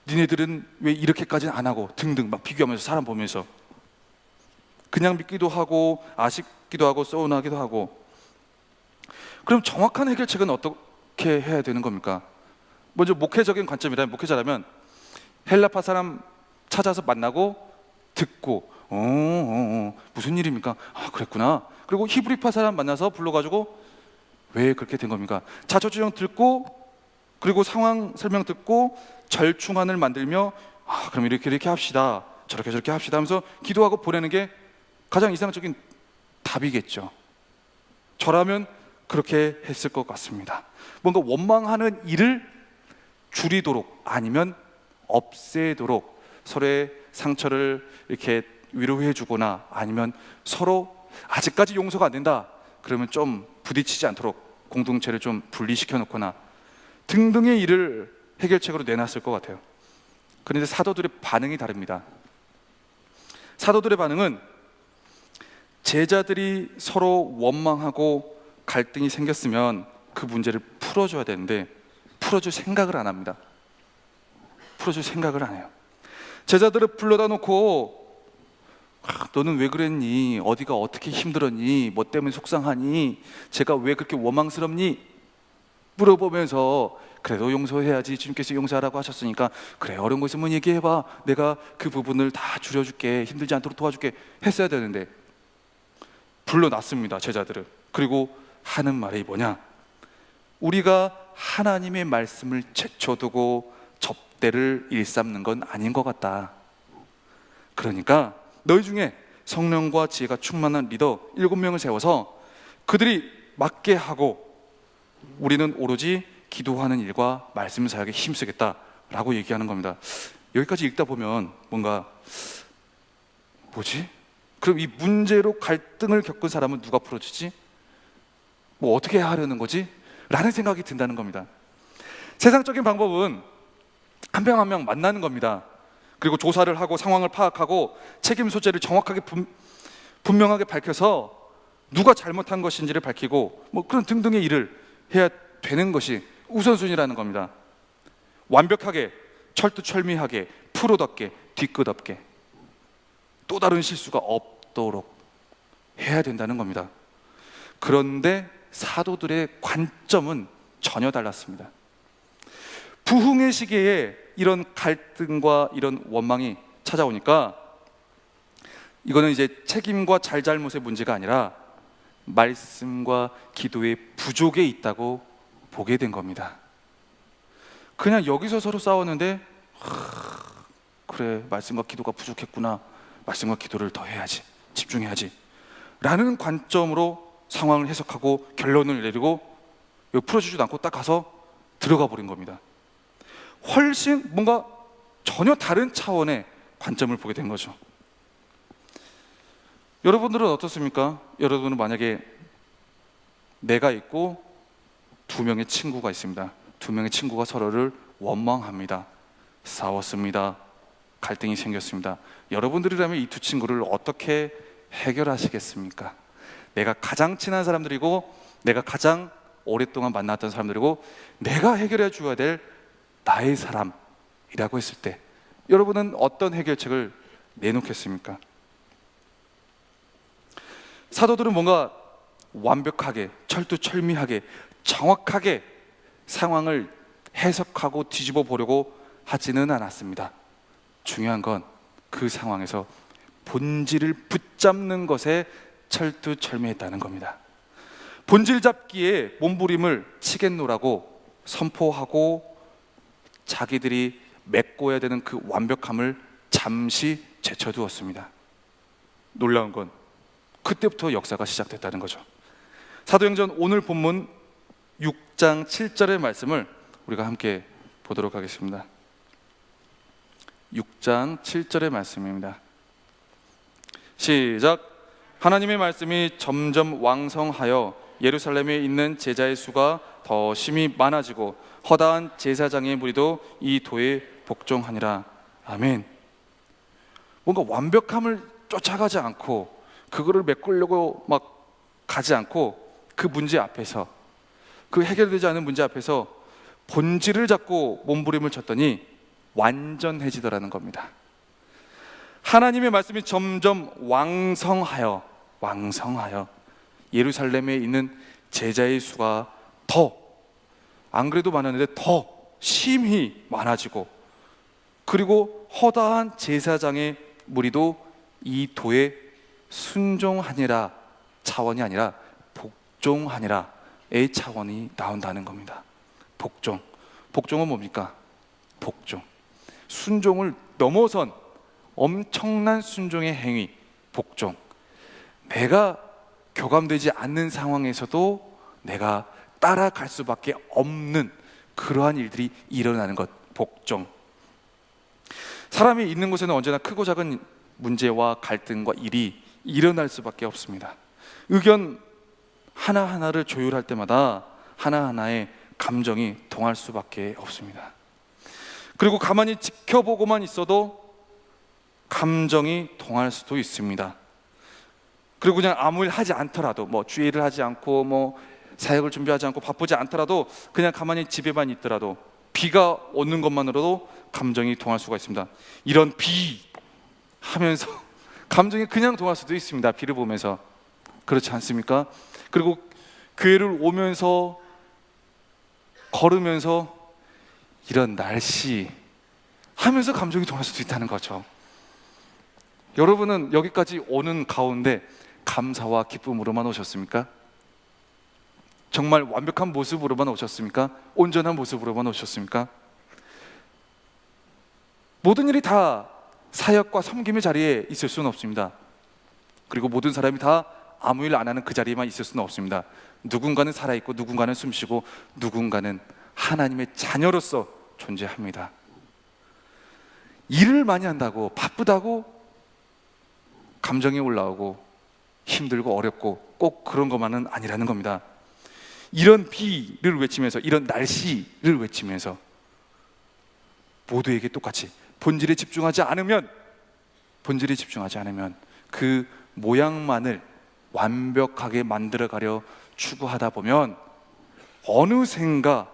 니네들은 왜 이렇게까지는 안 하고 등등 막 비교하면서 사람 보면서 그냥 믿기도 하고 아쉽기도 하고 서운하기도 하고. 그럼 정확한 해결책은 어떻게 해야 되는 겁니까? 먼저 목회적인 관점이라면, 목회자라면 헬라파 사람 찾아서 만나고 듣고 무슨 일입니까? 아 그랬구나. 그리고 히브리파 사람 만나서 불러가지고 왜 그렇게 된 겁니까? 자초지종 듣고 그리고 상황 설명 듣고 절충안을 만들며 그럼 이렇게 합시다, 저렇게 저렇게 합시다 하면서 기도하고 보내는 게 가장 이상적인 답이겠죠. 저라면 그렇게 했을 것 같습니다. 뭔가 원망하는 일을 줄이도록 아니면 없애도록 서로의 상처를 이렇게 위로해 주거나 아니면 서로 아직까지 용서가 안 된다 그러면 좀 부딪히지 않도록 공동체를 좀 분리시켜 놓거나 등등의 일을 해결책으로 내놨을 것 같아요. 그런데 사도들의 반응이 다릅니다. 사도들의 반응은 제자들이 서로 원망하고 갈등이 생겼으면 그 문제를 풀어줘야 되는데 풀어줄 생각을 안 합니다. 풀어줄 생각을 안 해요. 제자들을 불러다 놓고 너는 왜 그랬니? 어디가 어떻게 힘들었니? 뭐 때문에 속상하니? 제가 왜 그렇게 원망스럽니? 물어보면서 그래도 용서해야지, 주님께서 용서하라고 하셨으니까 그래 어려운 거 있으면 얘기해봐, 내가 그 부분을 다 줄여줄게, 힘들지 않도록 도와줄게 했어야 되는데 불러놨습니다. 제자들을. 그리고 하는 말이 뭐냐? 우리가 하나님의 말씀을 제쳐두고 접대를 일삼는 건 아닌 것 같다. 그러니까 너희 중에 성령과 지혜가 충만한 리더 7명을 세워서 그들이 맡게 하고 우리는 오로지 기도하는 일과 말씀 사역에 힘쓰겠다라고 얘기하는 겁니다. 여기까지 읽다 보면 뭔가 뭐지? 그럼 이 문제로 갈등을 겪은 사람은 누가 풀어주지? 뭐 어떻게 하려는 거지? 라는 생각이 든다는 겁니다. 세상적인 방법은 한 명 한 명 만나는 겁니다. 그리고 조사를 하고 상황을 파악하고 책임 소재를 정확하게 분명하게 밝혀서 누가 잘못한 것인지를 밝히고 뭐 그런 등등의 일을 해야 되는 것이 우선순위라는 겁니다. 완벽하게, 철두철미하게, 프로답게, 뒤끝없게 또 다른 실수가 없도록 해야 된다는 겁니다. 그런데 사도들의 관점은 전혀 달랐습니다. 부흥의 시기에 이런 갈등과 이런 원망이 찾아오니까 이거는 이제 책임과 잘잘못의 문제가 아니라 말씀과 기도의 부족에 있다고 보게 된 겁니다. 그냥 여기서 서로 싸웠는데 그래 말씀과 기도가 부족했구나, 말씀과 기도를 더 해야지, 집중해야지 라는 관점으로 상황을 해석하고 결론을 내리고 풀어주지도 않고 딱 가서 들어가 버린 겁니다. 훨씬 뭔가 전혀 다른 차원의 관점을 보게 된 거죠. 여러분들은 어떻습니까? 여러분은 만약에 내가 있고 두 명의 친구가 있습니다. 두 명의 친구가 서로를 원망합니다. 싸웠습니다. 갈등이 생겼습니다. 여러분들이라면 이 두 친구를 어떻게 해결하시겠습니까? 내가 가장 친한 사람들이고 내가 가장 오랫동안 만났던 사람들이고 내가 해결해 줘야 될 나의 사람이라고 했을 때 여러분은 어떤 해결책을 내놓겠습니까? 사도들은 뭔가 완벽하게 철두철미하게 정확하게 상황을 해석하고 뒤집어 보려고 하지는 않았습니다. 중요한 건 그 상황에서 본질을 붙잡는 것에 철두철미했다는 겁니다. 본질 잡기에 몸부림을 치겠노라고 선포하고 자기들이 메꿔야 되는 그 완벽함을 잠시 제쳐두었습니다. 놀라운 건 그때부터 역사가 시작됐다는 거죠. 사도행전 오늘 본문 6장 7절의 말씀을 우리가 함께 보도록 하겠습니다. 6장 7절의 말씀입니다. 시작. 하나님의 말씀이 점점 왕성하여 예루살렘에 있는 제자의 수가 더 심히 많아지고 허다한 제사장의 무리도 이 도에 복종하니라. 아멘. 뭔가 완벽함을 쫓아가지 않고 그거를 메꾸려고 막 가지 않고 그 문제 앞에서 그 해결되지 않은 문제 앞에서 본질을 잡고 몸부림을 쳤더니 완전해지더라는 겁니다. 하나님의 말씀이 점점 왕성하여 예루살렘에 있는 제자의 수가 더 안 그래도 많았는데 더 심히 많아지고 그리고 허다한 제사장의 무리도 이 도에 순종하니라 차원이 아니라 복종하니라의 차원이 나온다는 겁니다. 복종은 뭡니까? 복종. 순종을 넘어선 엄청난 순종의 행위, 복종. 내가 교감되지 않는 상황에서도 내가 따라갈 수밖에 없는 그러한 일들이 일어나는 것, 복종. 사람이 있는 곳에는 언제나 크고 작은 문제와 갈등과 일이 일어날 수밖에 없습니다. 의견 하나하나를 조율할 때마다 하나하나의 감정이 동할 수밖에 없습니다. 그리고 가만히 지켜보고만 있어도 감정이 동할 수도 있습니다. 그리고 그냥 아무 일 하지 않더라도 주의를 하지 않고 사역을 준비하지 않고 바쁘지 않더라도 그냥 가만히 집에만 있더라도 비가 오는 것만으로도 감정이 동할 수가 있습니다. 이런 비 하면서 감정이 그냥 동할 수도 있습니다. 비를 보면서. 그렇지 않습니까? 그리고 교회를 오면서 걸으면서 이런 날씨 하면서 감정이 동할 수도 있다는 거죠. 여러분은 여기까지 오는 가운데 감사와 기쁨으로만 오셨습니까? 정말 완벽한 모습으로만 오셨습니까? 온전한 모습으로만 오셨습니까? 모든 일이 다 사역과 섬김의 자리에 있을 수는 없습니다. 그리고 모든 사람이 다 아무 일 안 하는 그 자리에만 있을 수는 없습니다. 누군가는 살아있고 누군가는 숨쉬고 누군가는 하나님의 자녀로서 존재합니다. 일을 많이 한다고 바쁘다고 감정이 올라오고 힘들고 어렵고 꼭 그런 것만은 아니라는 겁니다. 이런 비를 외치면서 이런 날씨를 외치면서 모두에게 똑같이 본질에 집중하지 않으면 그 모양만을 완벽하게 만들어가려 추구하다 보면 어느샌가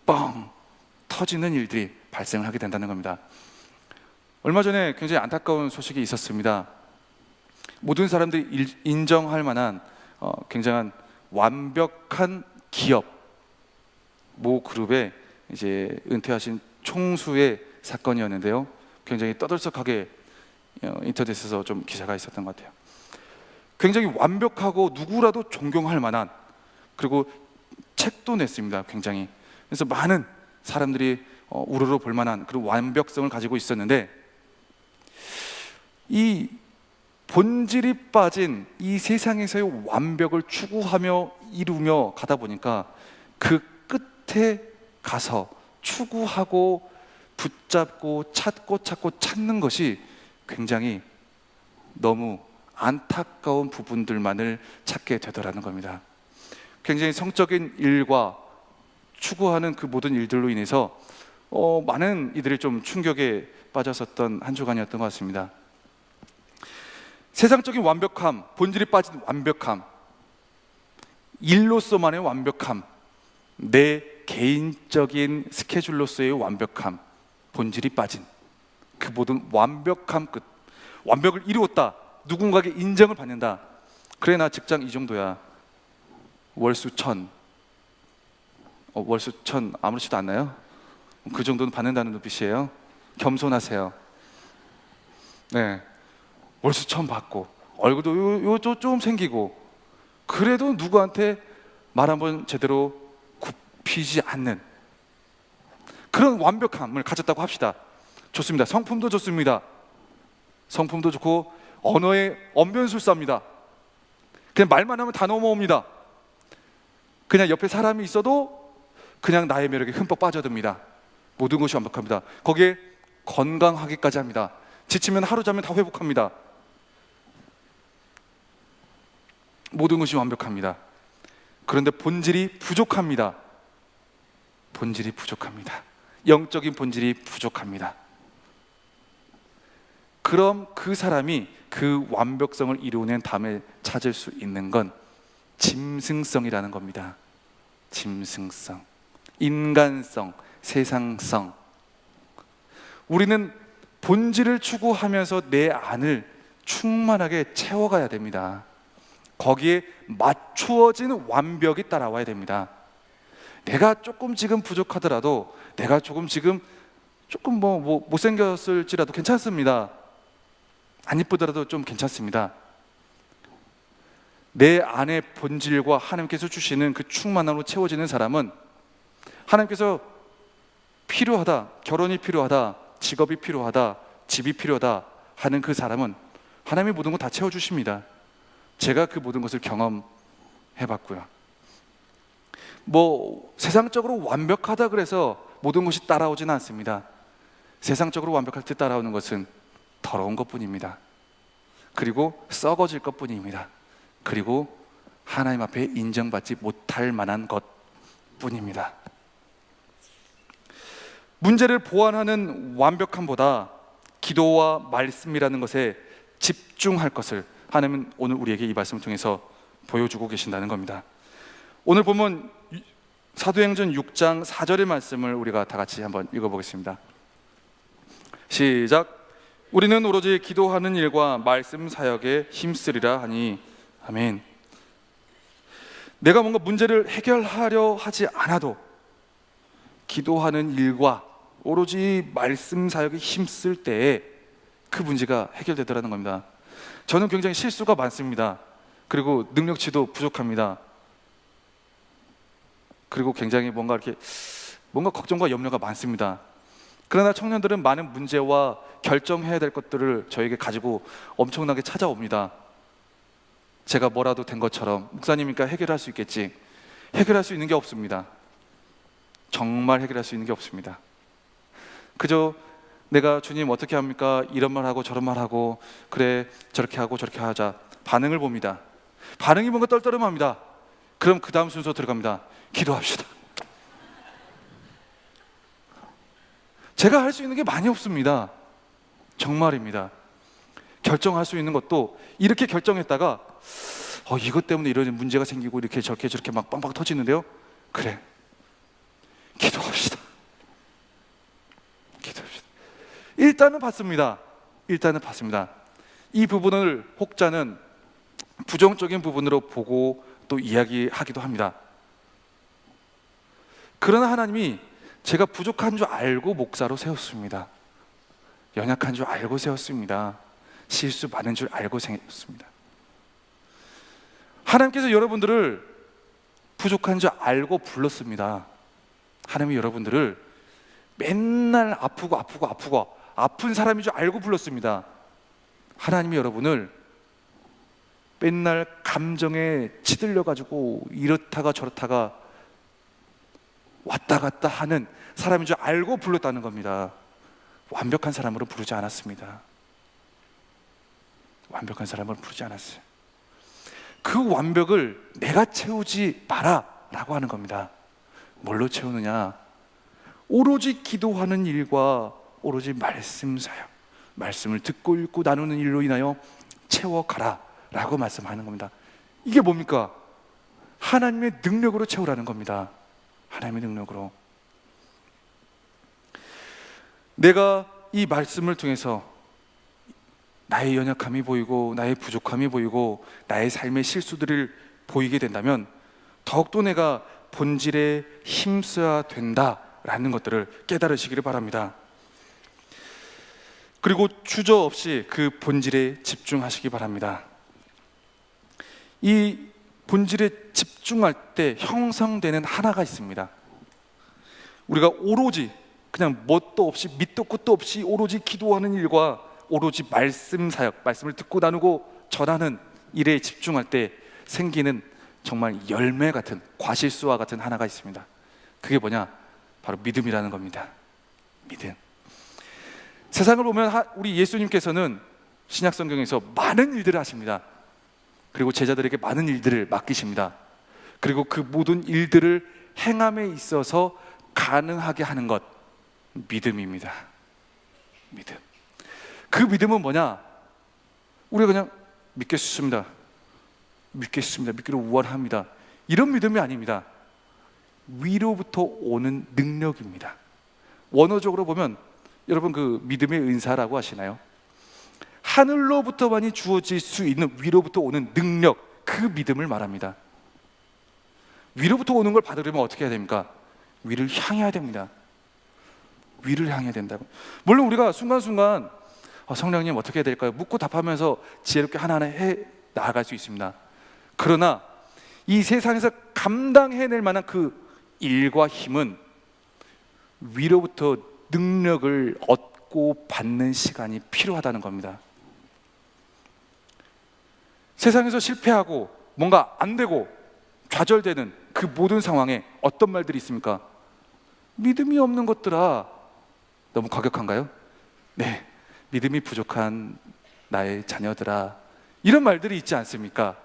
뻥 터지는 일들이 발생을 하게 된다는 겁니다. 얼마 전에 굉장히 안타까운 소식이 있었습니다. 모든 사람들이 인정할 만한 굉장한 완벽한 기업 모 그룹의 이제 은퇴하신 총수의 사건이었는데요. 굉장히 떠들썩하게 인터넷에서 좀 기사가 있었던 것 같아요. 굉장히 완벽하고 누구라도 존경할 만한, 그리고 책도 냈습니다. 굉장히. 그래서 많은 사람들이 우러러 볼 만한 그런 완벽성을 가지고 있었는데, 이 본질이 빠진 이 세상에서의 완벽을 추구하며 이루며 가다 보니까 그 끝에 가서 추구하고 붙잡고 찾는 것이 굉장히 너무 안타까운 부분들만을 찾게 되더라는 겁니다. 굉장히 성적인 일과 추구하는 그 모든 일들로 인해서 많은 이들이 좀 충격에 빠졌었던 한 주간이었던 것 같습니다. 세상적인 완벽함, 본질이 빠진 완벽함, 일로서만의 완벽함, 내 개인적인 스케줄로서의 완벽함, 본질이 빠진 그 모든 완벽함 끝, 완벽을 이루었다, 누군가에게 인정을 받는다. 그래, 나 직장 이 정도야, 월수 1000, 월수 1000 아무렇지도 않나요? 그 정도는 받는다는 눈빛이에요. 겸손하세요. 네, 월수 1000 받고 얼굴도 좀 생기고, 그래도 누구한테 말 한번 제대로 굽히지 않는 그런 완벽함을 가졌다고 합시다. 좋습니다. 성품도 좋습니다. 성품도 좋고 언어의 언변술사입니다. 그냥 말만 하면 다 넘어옵니다. 그냥 옆에 사람이 있어도 그냥 나의 매력에 흠뻑 빠져듭니다. 모든 것이 완벽합니다. 거기에 건강하기까지 합니다. 지치면 하루 자면 다 회복합니다. 모든 것이 완벽합니다. 그런데 본질이 부족합니다. 본질이 부족합니다. 영적인 본질이 부족합니다. 그럼 그 사람이 그 완벽성을 이루는 다음에 찾을 수 있는 건 짐승성이라는 겁니다. 짐승성, 인간성, 세상성. 우리는 본질을 추구하면서 내 안을 충만하게 채워가야 됩니다. 거기에 맞추어진 완벽이 따라와야 됩니다. 내가 조금 지금 부족하더라도, 내가 조금 못생겼을지라도 괜찮습니다. 안 이쁘더라도 좀 괜찮습니다. 내 안의 본질과 하나님께서 주시는 그 충만함으로 채워지는 사람은, 하나님께서 필요하다, 결혼이 필요하다, 직업이 필요하다, 집이 필요하다 하는 그 사람은 하나님이 모든 거 다 채워주십니다. 제가 그 모든 것을 경험해봤고요. 세상적으로 완벽하다 그래서 모든 것이 따라오지는 않습니다. 세상적으로 완벽할 때 따라오는 것은 더러운 것뿐입니다. 그리고 썩어질 것뿐입니다. 그리고 하나님 앞에 인정받지 못할 만한 것뿐입니다. 문제를 보완하는 완벽함보다 기도와 말씀이라는 것에 집중할 것을 하나님은 오늘 우리에게 이 말씀을 통해서 보여주고 계신다는 겁니다. 오늘 보면 사도행전 6장 4절의 말씀을 우리가 다 같이 한번 읽어보겠습니다. 시작. 우리는 오로지 기도하는 일과 말씀 사역에 힘쓰리라 하니. 아멘. 내가 뭔가 문제를 해결하려 하지 않아도 기도하는 일과 오로지 말씀 사역에 힘쓸 때에 그 문제가 해결되더라는 겁니다. 저는 굉장히 실수가 많습니다. 그리고 능력치도 부족합니다. 그리고 굉장히 뭔가 걱정과 염려가 많습니다. 그러나 청년들은 많은 문제와 결정해야 될 것들을 저에게 가지고 엄청나게 찾아옵니다. 제가 뭐라도 된 것처럼, 목사님이니까 해결할 수 있겠지. 해결할 수 있는 게 없습니다. 정말 해결할 수 있는 게 없습니다. 그저 내가 주님 어떻게 합니까? 이런 말 하고 저런 말 하고, 그래 저렇게 하고 저렇게 하자. 반응을 봅니다. 반응이 뭔가 떨떠름합니다. 그럼 그 다음 순서 들어갑니다. 기도합시다. 제가 할 수 있는 게 많이 없습니다. 정말입니다. 결정할 수 있는 것도 이렇게 결정했다가 이것 때문에 이런 문제가 생기고 이렇게 저렇게 막 빵빵 터지는데요. 그래, 기도합시다. 기도합시다. 일단은 받습니다. 이 부분을 혹자는 부정적인 부분으로 보고 또 이야기하기도 합니다. 그러나 하나님이 제가 부족한 줄 알고 목사로 세웠습니다. 연약한 줄 알고 세웠습니다. 실수 많은 줄 알고 세웠습니다. 하나님께서 여러분들을 부족한 줄 알고 불렀습니다. 하나님이 여러분들을 맨날 아프고 아픈 사람인 줄 알고 불렀습니다. 하나님이 여러분을 맨날 감정에 치들려가지고 이렇다가 저렇다가 왔다 갔다 하는 사람인 줄 알고 불렀다는 겁니다. 완벽한 사람으로 부르지 않았습니다. 완벽한 사람을 부르지 않았어요. 그 완벽을 내가 채우지 마라 라고 하는 겁니다. 뭘로 채우느냐? 오로지 기도하는 일과 오로지 말씀 사역, 말씀을 듣고 읽고 나누는 일로 인하여 채워가라 라고 말씀하는 겁니다. 이게 뭡니까? 하나님의 능력으로 채우라는 겁니다. 하나님의 능력으로. 내가 이 말씀을 통해서 나의 연약함이 보이고 나의 부족함이 보이고 나의 삶의 실수들을 보이게 된다면 더욱더 내가 본질에 힘써야 된다라는 것들을 깨달으시기를 바랍니다. 그리고 주저없이 그 본질에 집중하시기 바랍니다. 이 본질에 집중할 때 형성되는 하나가 있습니다. 우리가 오로지 그냥 뭣도 없이 밑도 끝도 없이 오로지 기도하는 일과 오로지 말씀 사역, 말씀을 듣고 나누고 전하는 일에 집중할 때 생기는 정말 열매 같은, 과실수와 같은 하나가 있습니다. 그게 뭐냐? 바로 믿음이라는 겁니다. 믿음. 세상을 보면 우리 예수님께서는 신약 성경에서 많은 일들을 하십니다. 그리고 제자들에게 많은 일들을 맡기십니다. 그리고 그 모든 일들을 행함에 있어서 가능하게 하는 것, 믿음입니다. 믿음. 그 믿음은 뭐냐? 우리가 그냥 믿겠습니다. 믿기를 원합니다. 이런 믿음이 아닙니다. 위로부터 오는 능력입니다. 원어적으로 보면 여러분 그 믿음의 은사라고 하시나요? 하늘로부터만이 주어질 수 있는 위로부터 오는 능력, 그 믿음을 말합니다. 위로부터 오는 걸 받으려면 어떻게 해야 됩니까? 위를 향해야 됩니다. 위를 향해야 된다고. 물론 우리가 순간순간 성령님 어떻게 해야 될까요? 묻고 답하면서 지혜롭게 하나하나 해 나아갈 수 있습니다. 그러나 이 세상에서 감당해낼 만한 그 일과 힘은 위로부터 능력을 얻고 받는 시간이 필요하다는 겁니다. 세상에서 실패하고 뭔가 안 되고 좌절되는 그 모든 상황에 어떤 말들이 있습니까? 믿음이 없는 것들아. 너무 과격한가요? 네, 믿음이 부족한 나의 자녀들아. 이런 말들이 있지 않습니까?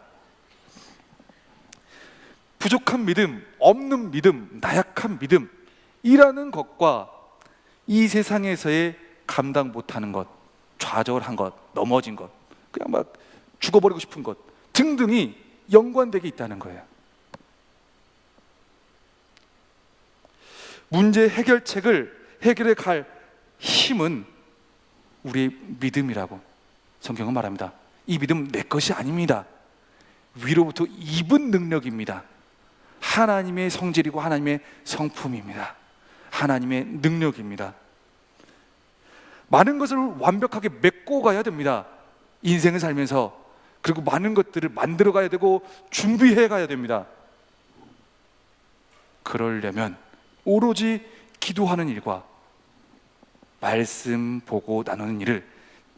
부족한 믿음, 없는 믿음, 나약한 믿음이라는 것과 이 세상에서의 감당 못하는 것, 좌절한 것, 넘어진 것, 그냥 막 죽어버리고 싶은 것 등등이 연관되게 있다는 거예요. 문제 해결책을 해결해 갈 힘은 우리의 믿음이라고 성경은 말합니다. 이 믿음 내 것이 아닙니다. 위로부터 입은 능력입니다. 하나님의 성질이고 하나님의 성품입니다. 하나님의 능력입니다. 많은 것을 완벽하게 메꿔 가야 됩니다. 인생을 살면서. 그리고 많은 것들을 만들어 가야 되고 준비해 가야 됩니다. 그러려면 오로지 기도하는 일과 말씀 보고 나누는 일을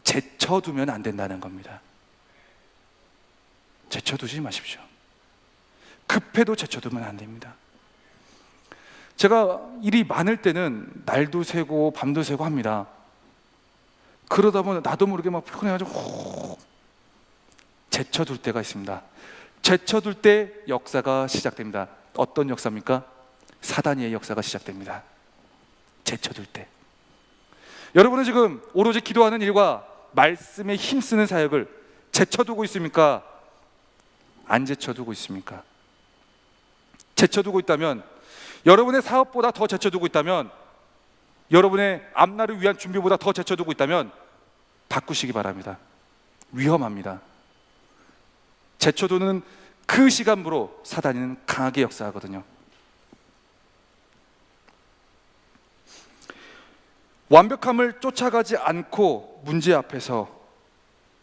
제쳐두면 안 된다는 겁니다. 제쳐두지 마십시오. 급해도 제쳐두면 안 됩니다. 제가 일이 많을 때는 날도 새고 밤도 새고 합니다. 그러다 보면 나도 모르게 막 피곤해가지고 제쳐둘 때가 있습니다. 제쳐둘 때 역사가 시작됩니다. 어떤 역사입니까? 사단의 역사가 시작됩니다. 제쳐둘 때. 여러분은 지금 오로지 기도하는 일과 말씀에 힘쓰는 사역을 제쳐두고 있습니까? 안 제쳐두고 있습니까? 제쳐두고 있다면, 여러분의 사업보다 더 제쳐두고 있다면, 여러분의 앞날을 위한 준비보다 더 제쳐두고 있다면 바꾸시기 바랍니다. 위험합니다. 제쳐두는 그 시간부로 사단은 강하게 역사하거든요. 완벽함을 쫓아가지 않고 문제 앞에서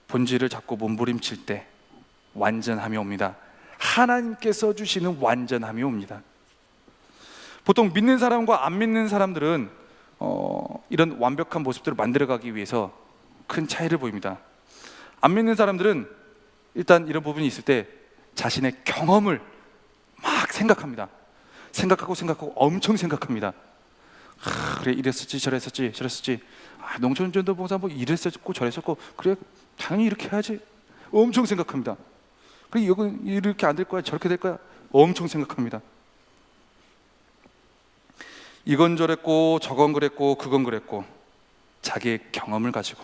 본질을 잡고 몸부림칠 때 완전함이 옵니다. 하나님께서 주시는 완전함이 옵니다. 보통 믿는 사람과 안 믿는 사람들은 이런 완벽한 모습들을 만들어가기 위해서 큰 차이를 보입니다. 안 믿는 사람들은 일단 이런 부분이 있을 때 자신의 경험을 막 생각합니다. 생각하고 엄청 생각합니다. 그래, 이랬었지 저랬었지. 농촌전도봉사 뭐 이랬었고 저랬었고, 그래 당연히 이렇게 해야지. 엄청 생각합니다. 그리고 이거 이렇게 안 될 거야, 저렇게 될 거야, 엄청 생각합니다. 이건 저랬고 저건 그랬고 그건 그랬고, 자기의 경험을 가지고,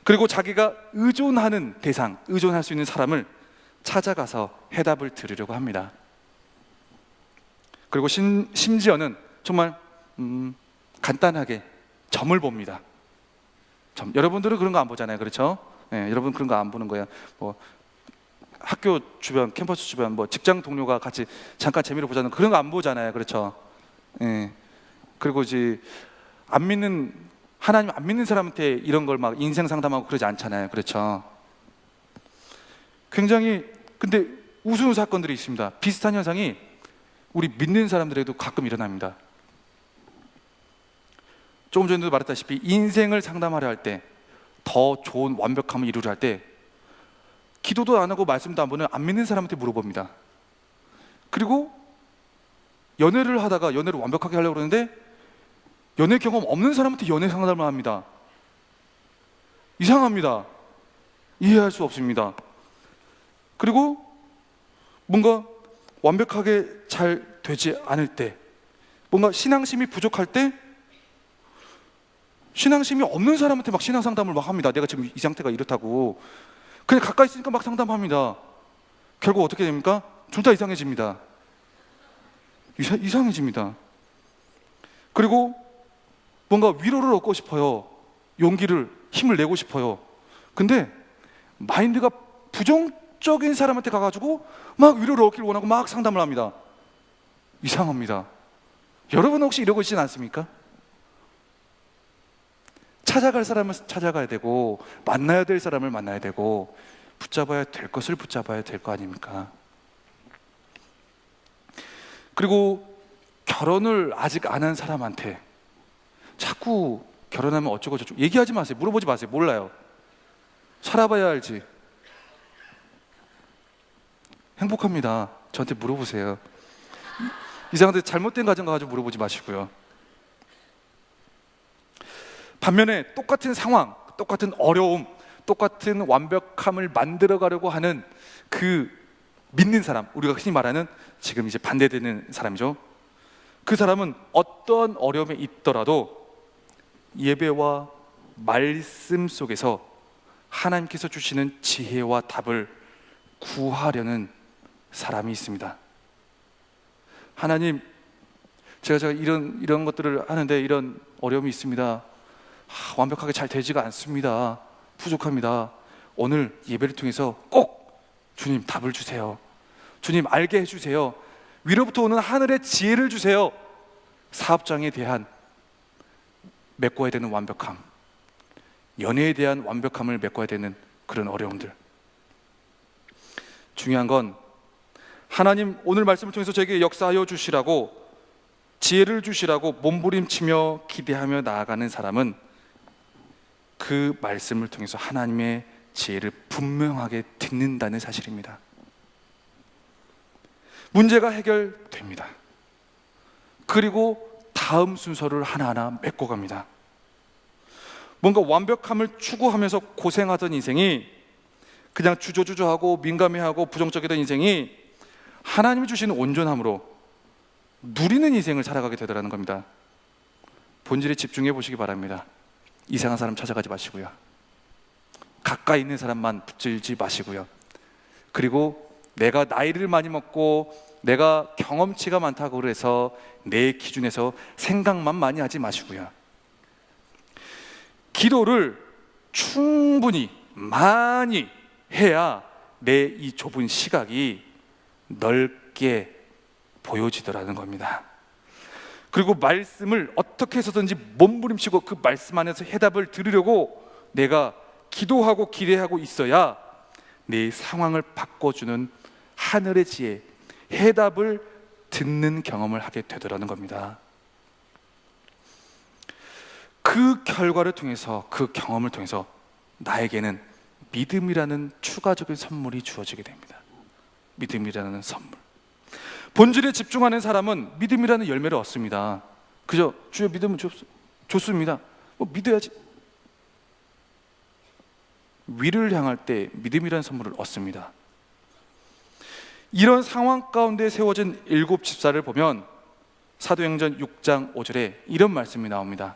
그리고 자기가 의존하는 대상, 의존할 수 있는 사람을 찾아가서 해답을 들으려고 합니다. 그리고 심지어는 정말 간단하게 점을 봅니다. 여러분들은 그런 거 안 보잖아요, 그렇죠? 네, 여러분 그런 거 안 보는 거예요. 뭐 학교 주변, 캠퍼스 주변, 뭐 직장 동료가 같이 잠깐 재미로 보자는 그런 거 안 보잖아요, 그렇죠? 네. 그리고 이제 안 믿는, 하나님 안 믿는 사람한테 이런 걸 막 인생 상담하고 그러지 않잖아요, 그렇죠? 굉장히 근데 우스운 사건들이 있습니다. 비슷한 현상이 우리 믿는 사람들에게도 가끔 일어납니다. 조금 전에도 말했다시피 인생을 상담하려 할 때, 더 좋은 완벽함을 이루려 할 때 기도도 안 하고 말씀도 안 보는 안 믿는 사람한테 물어봅니다. 그리고 연애를 하다가 연애를 완벽하게 하려고 그러는데 연애 경험 없는 사람한테 연애 상담을 합니다. 이상합니다. 이해할 수 없습니다. 그리고 뭔가 완벽하게 잘 되지 않을 때, 뭔가 신앙심이 부족할 때 신앙심이 없는 사람한테 막 신앙 상담을 막 합니다. 내가 지금 이 상태가 이렇다고. 그냥 가까이 있으니까 막 상담합니다. 결국 어떻게 됩니까? 둘 다 이상해집니다. 이상해집니다. 그리고 뭔가 위로를 얻고 싶어요. 용기를, 힘을 내고 싶어요. 근데 마인드가 부정적인 사람한테 가가지고 막 위로를 얻기를 원하고 막 상담을 합니다. 이상합니다. 여러분 혹시 이러고 있지는 않습니까? 찾아갈 사람을 찾아가야 되고, 만나야 될 사람을 만나야 되고, 붙잡아야 될 것을 붙잡아야 될 거 아닙니까? 그리고 결혼을 아직 안 한 사람한테 자꾸 결혼하면 어쩌고 저쩌고 얘기하지 마세요. 물어보지 마세요. 몰라요. 살아봐야 알지. 행복합니다. 저한테 물어보세요. 이상한데 잘못된 가정 가지고 물어보지 마시고요. 반면에 똑같은 상황, 똑같은 어려움, 똑같은 완벽함을 만들어가려고 하는 그 믿는 사람, 우리가 흔히 말하는 지금 이제 반대되는 사람이죠. 그 사람은 어떠한 어려움에 있더라도 예배와 말씀 속에서 하나님께서 주시는 지혜와 답을 구하려는 사람이 있습니다. 하나님, 제가 이런 것들을 하는데 이런 어려움이 있습니다. 완벽하게 잘 되지가 않습니다. 부족합니다. 오늘 예배를 통해서 꼭 주님 답을 주세요. 주님 알게 해주세요. 위로부터 오는 하늘의 지혜를 주세요. 사업장에 대한 메꿔야 되는 완벽함, 연애에 대한 완벽함을 메꿔야 되는 그런 어려움들. 중요한 건 하나님 오늘 말씀을 통해서 저에게 역사하여 주시라고, 지혜를 주시라고 몸부림치며 기대하며 나아가는 사람은 그 말씀을 통해서 하나님의 지혜를 분명하게 듣는다는 사실입니다. 문제가 해결됩니다. 그리고 다음 순서를 하나하나 메꿔갑니다. 뭔가 완벽함을 추구하면서 고생하던 인생이, 그냥 주저주저하고 민감해하고 부정적이던 인생이 하나님이 주시는 온전함으로 누리는 인생을 살아가게 되더라는 겁니다. 본질에 집중해 보시기 바랍니다. 이상한 사람 찾아가지 마시고요. 가까이 있는 사람만 붙들지 마시고요. 그리고 내가 나이를 많이 먹고 내가 경험치가 많다고 그래서 내 기준에서 생각만 많이 하지 마시고요. 기도를 충분히 많이 해야 내 이 좁은 시각이 넓게 보여지더라는 겁니다. 그리고 말씀을 어떻게 해서든지 몸부림치고 그 말씀 안에서 해답을 들으려고 내가 기도하고 기대하고 있어야 내 상황을 바꿔주는 하늘의 지혜, 해답을 듣는 경험을 하게 되더라는 겁니다. 그 결과를 통해서, 그 경험을 통해서 나에게는 믿음이라는 추가적인 선물이 주어지게 됩니다. 믿음이라는 선물. 본질에 집중하는 사람은 믿음이라는 열매를 얻습니다. 그저 주여 믿으면 좋습니다. 뭐 믿어야지. 위를 향할 때 믿음이라는 선물을 얻습니다. 이런 상황 가운데 세워진 7 집사를 보면 사도행전 6장 5절에 이런 말씀이 나옵니다.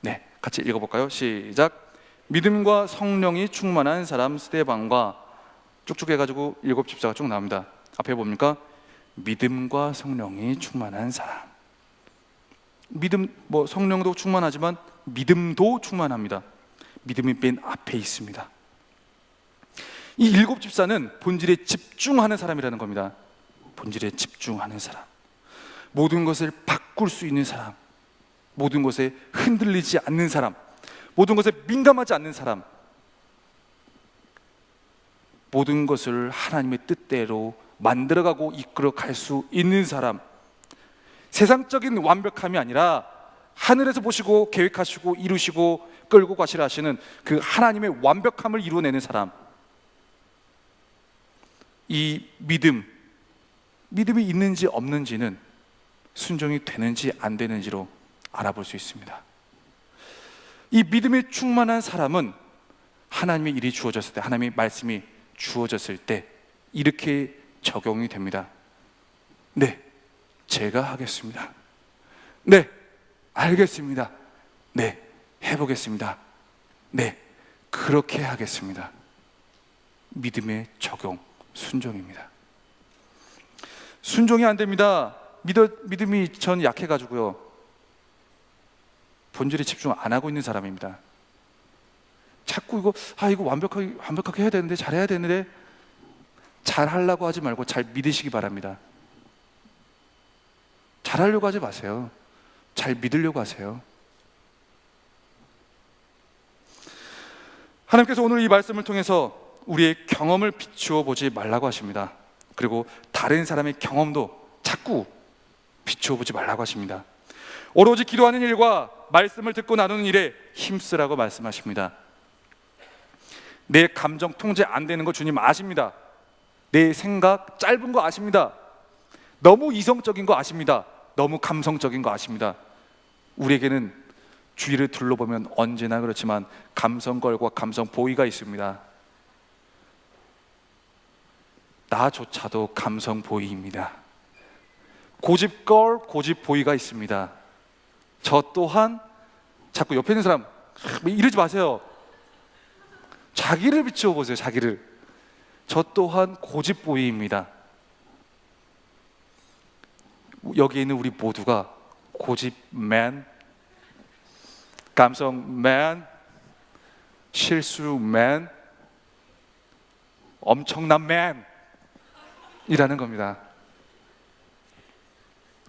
네, 같이 읽어볼까요? 시작. 믿음과 성령이 충만한 사람 스데반과 쭉쭉 해가지고 7 집사가 쭉 나옵니다. 앞에 뭡니까? 믿음과 성령이 충만한 사람. 믿음, 성령도 충만하지만 믿음도 충만합니다. 믿음이 맨 앞에 있습니다. 이 7 집사는 본질에 집중하는 사람이라는 겁니다. 본질에 집중하는 사람, 모든 것을 바꿀 수 있는 사람, 모든 것에 흔들리지 않는 사람, 모든 것에 민감하지 않는 사람, 모든 것을 하나님의 뜻대로 만들어가고 이끌어갈 수 있는 사람, 세상적인 완벽함이 아니라 하늘에서 보시고 계획하시고 이루시고 끌고 가시라 하시는 그 하나님의 완벽함을 이루어내는 사람, 이 믿음이 있는지 없는지는 순종이 되는지 안 되는지로 알아볼 수 있습니다. 이 믿음에 충만한 사람은 하나님의 일이 주어졌을 때, 하나님의 말씀이 주어졌을 때 이렇게 적용이 됩니다. 네, 제가 하겠습니다. 네, 알겠습니다. 네, 해보겠습니다. 네, 그렇게 하겠습니다. 믿음의 적용, 순종입니다. 순종이 안 됩니다. 믿음이 전 약해가지고요, 본질에 집중 안 하고 있는 사람입니다. 자꾸 이거 완벽하게 해야 되는데, 잘해야 되는데, 잘하려고 하지 말고 잘 믿으시기 바랍니다. 잘하려고 하지 마세요. 잘 믿으려고 하세요. 하나님께서 오늘 이 말씀을 통해서 우리의 경험을 비추어 보지 말라고 하십니다. 그리고 다른 사람의 경험도 자꾸 비추어 보지 말라고 하십니다. 오로지 기도하는 일과 말씀을 듣고 나누는 일에 힘쓰라고 말씀하십니다. 내 감정 통제 안 되는 거 주님 아십니다. 내 생각 짧은 거 아십니다. 너무 이성적인 거 아십니다. 너무 감성적인 거 아십니다. 우리에게는 주위를 둘러보면 언제나 그렇지만 감성걸과 감성보이가 있습니다. 나조차도 감성보이입니다. 고집걸, 고집보이가 있습니다. 저 또한 자꾸 옆에 있는 사람 이러지 마세요. 자기를 비추어 보세요. 자기를. 저 또한 고집보이입니다. 여기 있는 우리 모두가 고집맨, 감성맨, 실수맨, 엄청난 맨이라는 겁니다.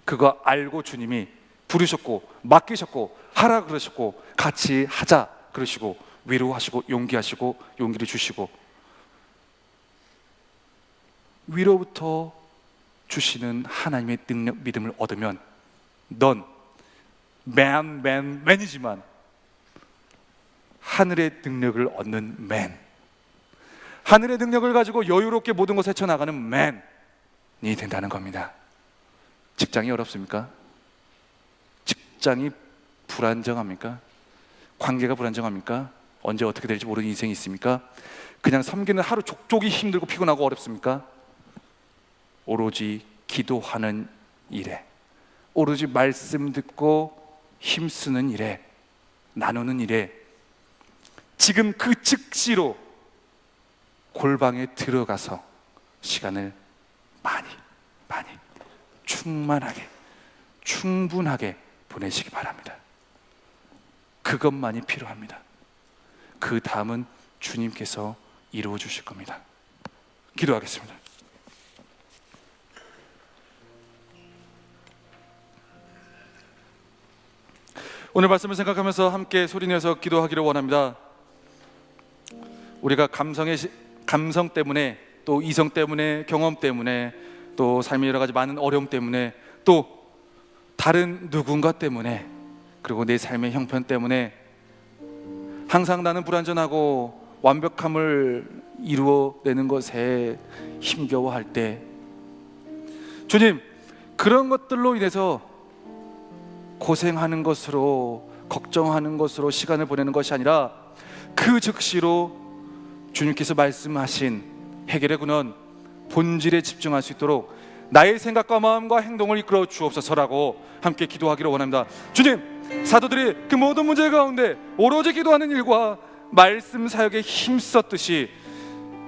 그거 알고 주님이 부르셨고 맡기셨고 하라 그러셨고 같이 하자 그러시고 위로하시고 용기하시고 용기를 주시고 위로부터 주시는 하나님의 능력, 믿음을 얻으면 넌 맨이지만 하늘의 능력을 얻는 맨, 하늘의 능력을 가지고 여유롭게 모든 것을 헤쳐나가는 맨이 된다는 겁니다. 직장이 어렵습니까? 직장이 불안정합니까? 관계가 불안정합니까? 언제 어떻게 될지 모르는 인생이 있습니까? 그냥 섬기는 하루 족족이 힘들고 피곤하고 어렵습니까? 오로지 기도하는 일에, 오로지 말씀 듣고 힘쓰는 일에, 나누는 일에 지금 그 즉시로 골방에 들어가서 시간을 많이 충분하게 보내시기 바랍니다. 그것만이 필요합니다. 그 다음은 주님께서 이루어 주실 겁니다. 기도하겠습니다. 오늘 말씀을 생각하면서 함께 소리내서 기도하기를 원합니다. 우리가 감성 때문에, 또 이성 때문에, 경험 때문에, 또 삶의 여러 가지 많은 어려움 때문에, 또 다른 누군가 때문에, 그리고 내 삶의 형편 때문에 항상 나는 불완전하고 완벽함을 이루어내는 것에 힘겨워할 때, 주님, 그런 것들로 인해서 고생하는 것으로, 걱정하는 것으로 시간을 보내는 것이 아니라 그 즉시로 주님께서 말씀하신 해결의 근원, 본질에 집중할 수 있도록 나의 생각과 마음과 행동을 이끌어 주옵소서라고 함께 기도하기를 원합니다. 주님, 사도들이 그 모든 문제 가운데 오로지 기도하는 일과 말씀 사역에 힘썼듯이,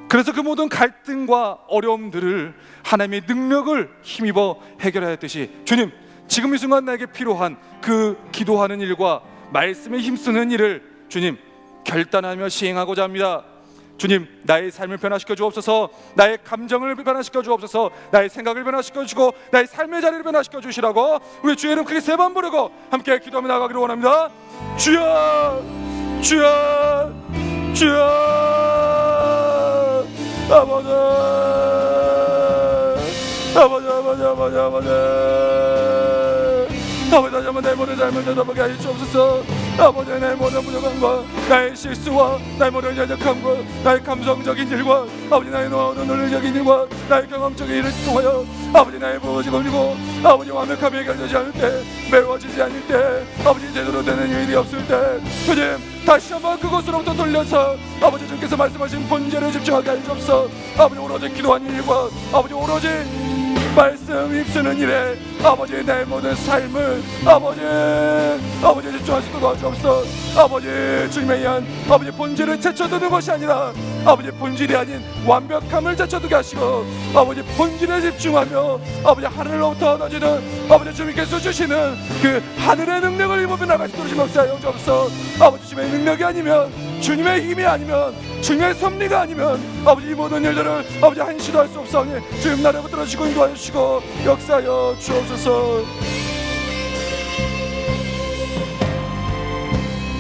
그래서 그 모든 갈등과 어려움들을 하나님의 능력을 힘입어 해결하였듯이, 주님, 지금 이 순간 나에게 필요한 그 기도하는 일과 말씀에 힘쓰는 일을 주님 결단하며 시행하고자 합니다. 주님, 나의 삶을 변화시켜 주옵소서. 나의 감정을 변화시켜 주옵소서. 나의 생각을 변화시켜 주시고 나의 삶의 자리를 변화시켜 주시라고 우리 주의 이름 크게 3번 부르고 함께 기도하며 나가기를 원합니다. 주여, 주여, 주여. 아버지, 아버지, 아버지, 아버지, 아버지, 아버지, 다시 한번 내 모든 삶을 되돌아보게 하여 주옵소서. 아버지, 내 모든 부족함과 나의 실수와 나의 모든 연약함과 나의 감성적인 일과 아버지 나의 노하우는 논리적인 일과 나의 경험적인 일을 통하여 아버지 나의 무엇이 걸리고 아버지 완벽함이 해결되지 않을 때, 메워지지 않을 때, 아버지 제대로 되는 일이 없을 때, 주님 다시 한번 그곳으로부터 돌려서 아버지 주께서 말씀하신 본질에 집중하게 하여 주옵소서. 아버지 오로지 기도하는 일과 아버지 오로지 말씀 입쓰는 일에 아버지 내 모든 삶을 아버지 집중할 수 있도록 도와주옵소서. 아버지 주님에 의한 아버지 본질을 제쳐두는 것이 아니라 아버지 본질이 아닌 완벽함을 제쳐두게 하시고 아버지 본질에 집중하며 아버지 하늘로부터 얻어지는 아버지 주님께서 주시는 그 하늘의 능력을 입으며 나갈 수 있도록 역사하여 주옵소서. 아버지 주님의 능력이 아니면, 주님의 힘이 아니면, 주님의 섭리가 아니면 아버지 이 모든 일들을 아버지 한시도 할 수 없사오니 주님 나를 붙들어 주시고 인도하여 주시고 역사하여 주옵소서.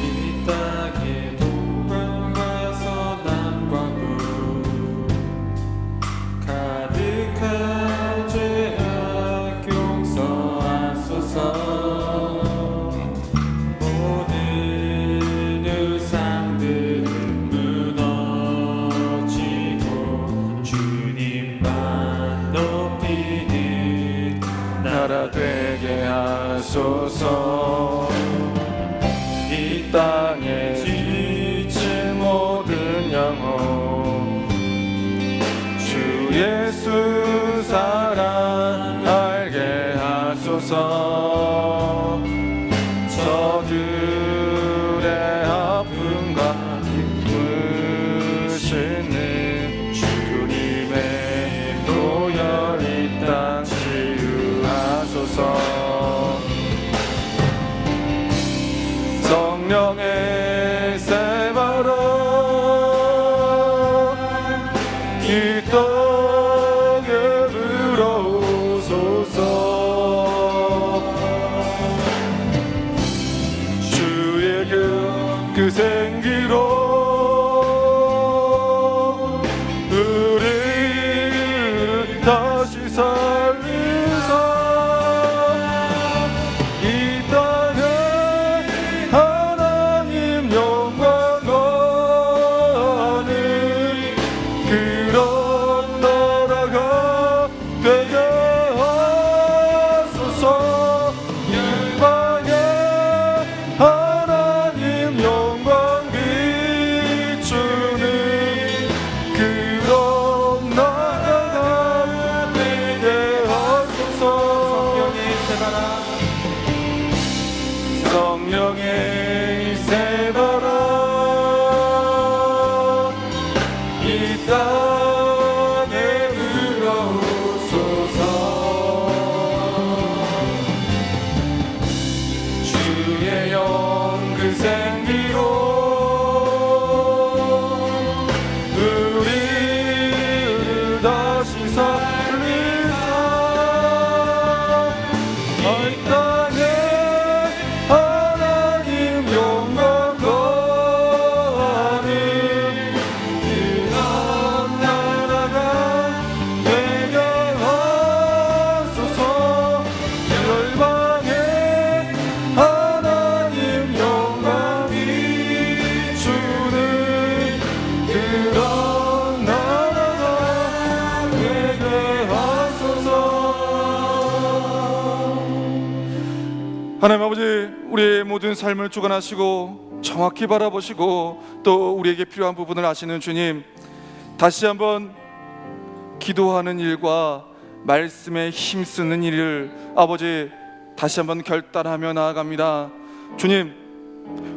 이 땅에 돌아가서 남과 북 가득한 죄악 용서하소서. 모든 유산들은 무너지고 주님만 높이는 나라 되게 하소서. 이 땅에 지친 모든 영혼 주 예수 사랑 알게 하소서. 저들의 아픔과 기쁘시는 주님의 도열 이 땅 치유하소서. 성령의 세바라 이 땅에 불어오소서. 주의 그 생기로 우리를 다시 살리사. 이 땅에 하나님 영광하는 그런 나라가 되게 하소서. 열방에 하나님 영광 비추는 그런 나라가 되게 하소서. 성령의 세바라 이 땅에 불어오소서. 주의 영 그 생기로 우리를 다시 살리사. 이 땅에 하나님 영광 거하는 그런 나라가 되게 하소서. 열방에 하나님 영광 비추는 그런 나라가 되게 하소서. 하나님 아버지, 우리의 모든 삶을 주관하시고 정확히 바라보시고 또 우리에게 필요한 부분을 아시는 주님, 다시 한번 기도하는 일과 말씀에 힘쓰는 일을 아버지 다시 한번 결단하며 나아갑니다. 주님,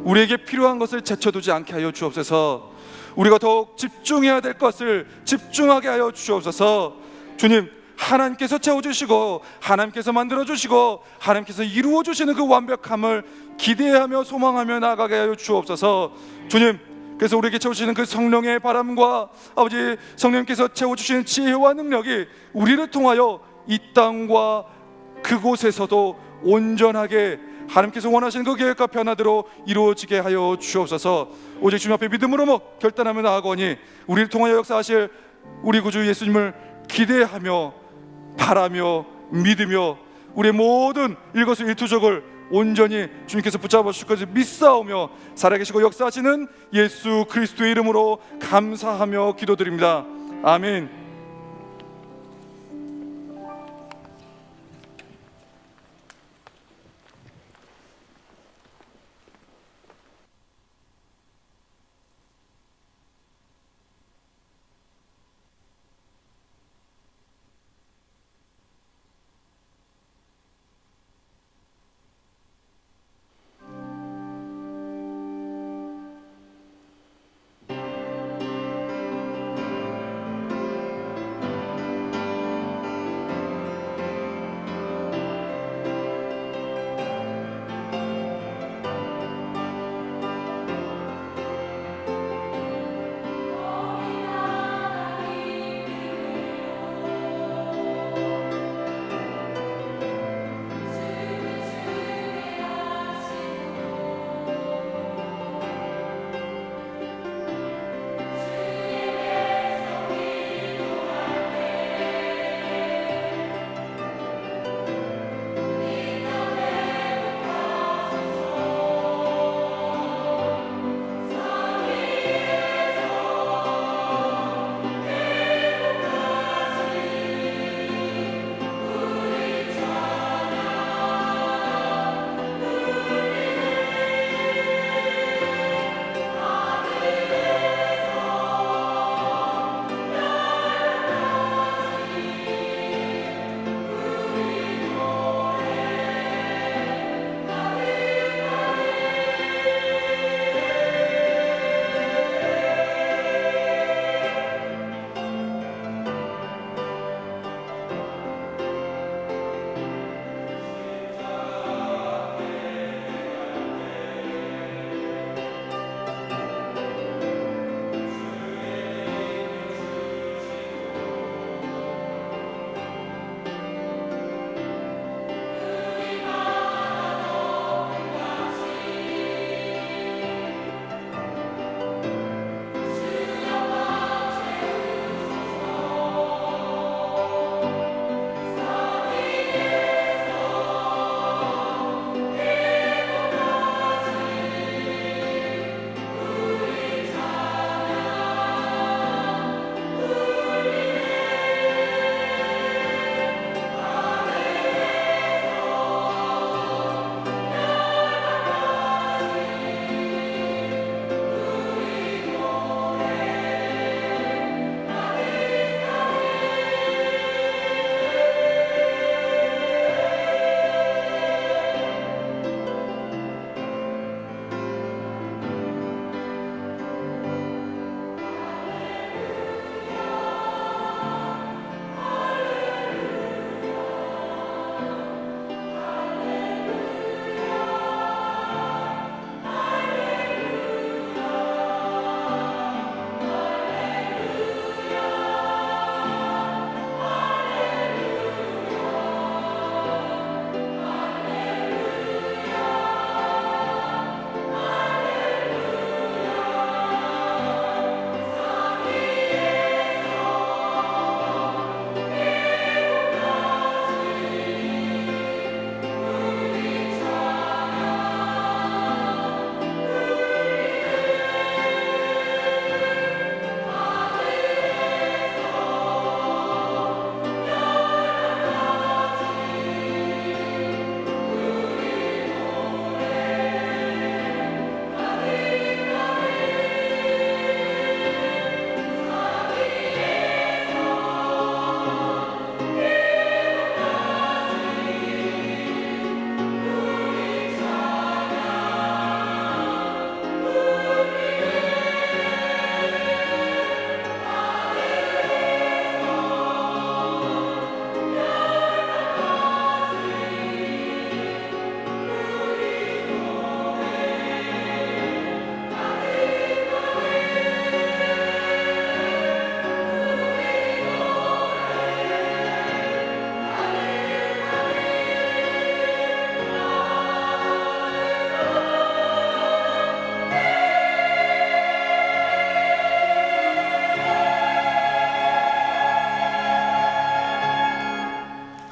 우리에게 필요한 것을 제쳐두지 않게 하여 주옵소서. 우리가 더욱 집중해야 될 것을 집중하게 하여 주옵소서. 주님, 하나님께서 채워주시고 하나님께서 만들어주시고 하나님께서 이루어주시는 그 완벽함을 기대하며 소망하며 나아가게 하여 주옵소서. 주님, 그래서 우리에게 채워주시는 그 성령의 바람과 아버지 성령님께서 채워주시는 지혜와 능력이 우리를 통하여 이 땅과 그곳에서도 온전하게 하나님께서 원하시는 그 계획과 변화대로 이루어지게 하여 주옵소서. 오직 주님 앞에 믿음으로 결단하며 나아가니 우리를 통하여 역사하실 우리 구주 예수님을 기대하며 바라며 믿으며 우리의 모든 일거수일투족을 온전히 주님께서 붙잡아 주실 것을 믿사오며 살아계시고 역사하시는 예수 그리스도의 이름으로 감사하며 기도드립니다. 아멘.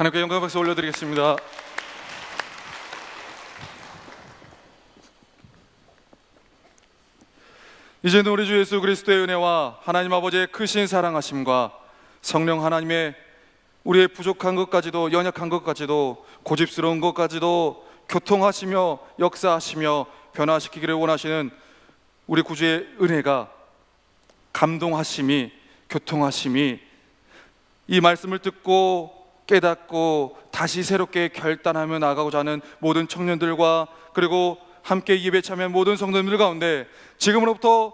하나님께 영광 박수 올려드리겠습니다. 이제는 우리 주 예수 그리스도의 은혜와 하나님 아버지의 크신 사랑하심과 성령 하나님의 우리의 부족한 것까지도, 연약한 것까지도, 고집스러운 것까지도 교통하시며 역사하시며 변화시키기를 원하시는 우리 구주의 은혜가, 감동하심이, 교통하심이 이 말씀을 듣고 깨닫고 다시 새롭게 결단하며 나아가고자 하는 모든 청년들과, 그리고 함께 예배 참여한 모든 성도님들 가운데 지금으로부터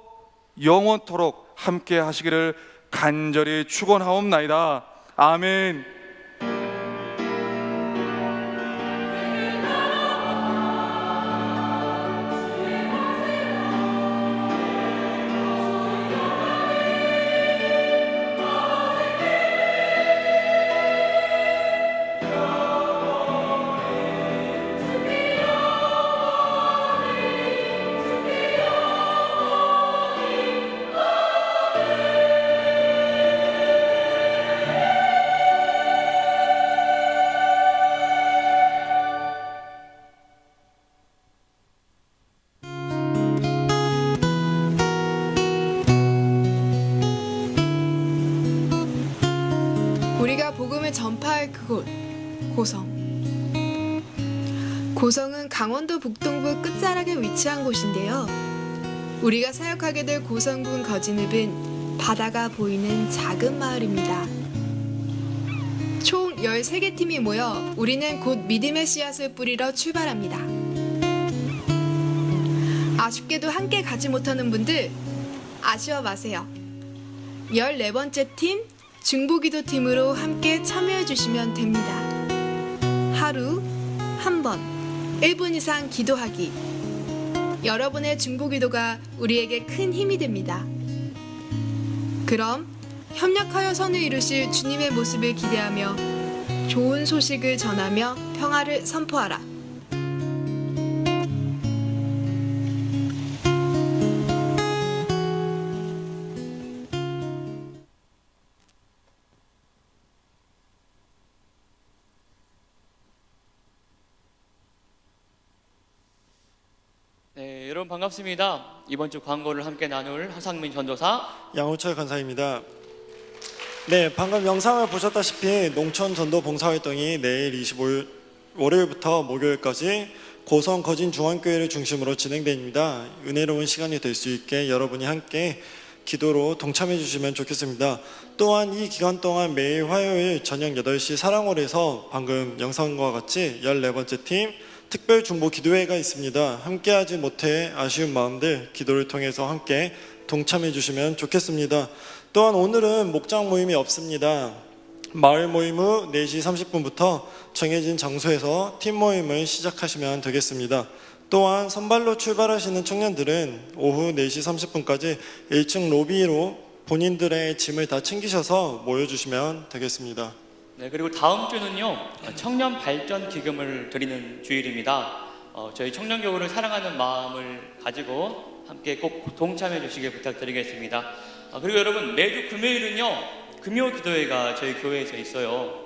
영원토록 함께 하시기를 간절히 축원하옵나이다. 아멘. 우리가 복음을 전파할 그곳, 고성. 고성은 강원도 북동부 끝자락에 위치한 곳인데요. 우리가 사역하게 될 고성군 거진읍은 바다가 보이는 작은 마을입니다. 총 13개 팀이 모여 우리는 곧 믿음의 씨앗을 뿌리러 출발합니다. 아쉽게도 함께 가지 못하는 분들 아쉬워 마세요. 14번째 팀 중보기도 팀으로 함께 참여해 주시면 됩니다. 하루 한 번 1분 이상 기도하기. 여러분의 중보기도가 우리에게 큰 힘이 됩니다. 그럼 협력하여 선을 이루실 주님의 모습을 기대하며 좋은 소식을 전하며 평화를 선포하라. 네, 여러분 반갑습니다. 이번 주 광고를 함께 나눌 하상민 전도사, 양호철 간사입니다. 네, 방금 영상을 보셨다시피 농촌 전도 봉사활동이 내일 25일 월요일부터 목요일까지 고성 거진 중앙교회를 중심으로 진행됩니다. 은혜로운 시간이 될 수 있게 여러분이 함께 기도로 동참해 주시면 좋겠습니다. 또한 이 기간 동안 매일 화요일 저녁 8시 사랑홀에서 방금 영상과 같이 14번째 팀 특별 중보 기도회가 있습니다. 함께하지 못해 아쉬운 마음들 기도를 통해서 함께 동참해 주시면 좋겠습니다. 또한 오늘은 목장 모임이 없습니다. 마을 모임 후 4시 30분부터 정해진 장소에서 팀 모임을 시작하시면 되겠습니다. 또한 선발로 출발하시는 청년들은 오후 4시 30분까지 1층 로비로 본인들의 짐을 다 챙기셔서 모여주시면 되겠습니다. 네, 그리고 다음 주는요 청년 발전 기금을 드리는 주일입니다. 저희 청년교회를 사랑하는 마음을 가지고 함께 꼭 동참해 주시길 부탁드리겠습니다. 그리고 여러분, 매주 금요일은요 금요 기도회가 저희 교회에서 있어요.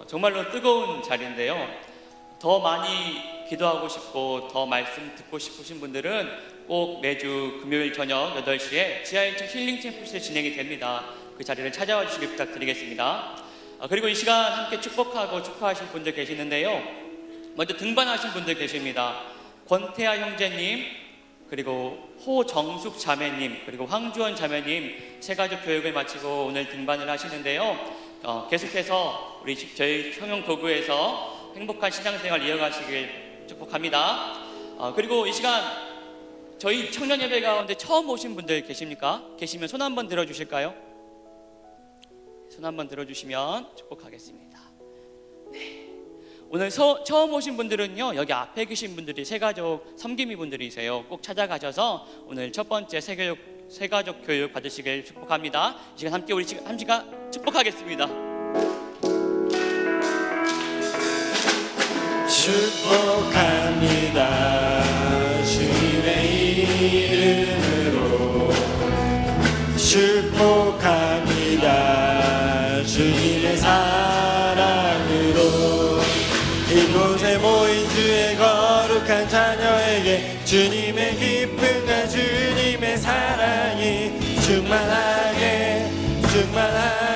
정말로 뜨거운 자리인데요. 더 많이 기도하고 싶고 더 말씀 듣고 싶으신 분들은 꼭 매주 금요일 저녁 8시에 지하 1층 힐링 캠프스에 진행이 됩니다. 그 자리를 찾아와 주시길 부탁드리겠습니다. 그리고 이 시간 함께 축복하고 축하하실 분들 계시는데요. 먼저 등반하신 분들 계십니다. 권태아 형제님, 그리고 호정숙 자매님, 그리고 황주원 자매님 새가족 교육을 마치고 오늘 등반을 하시는데요. 계속해서 우리 저희 청년도구에서 행복한 신앙생활 이어가시길 축복합니다. 그리고 이 시간 저희 청년 예배 가운데 처음 오신 분들 계십니까? 계시면 손 한번 들어주실까요? 손 한번 들어주시면 축복하겠습니다. 네. 오늘 처음 오신 분들은요 여기 앞에 계신 분들이 새가족 섬김이 분들이세요. 꼭 찾아가셔서 오늘 첫 번째 새가족 교육 받으시길 축복합니다. 이 시간 함께 우리 지금 한 시간 축복하겠습니다. 축복합니다. 주님의 이름으로 축복합니다. 주님의 사랑으로 거룩한 자녀에게 주님의 기쁨과 주님의 사랑이 충만하게 충만하게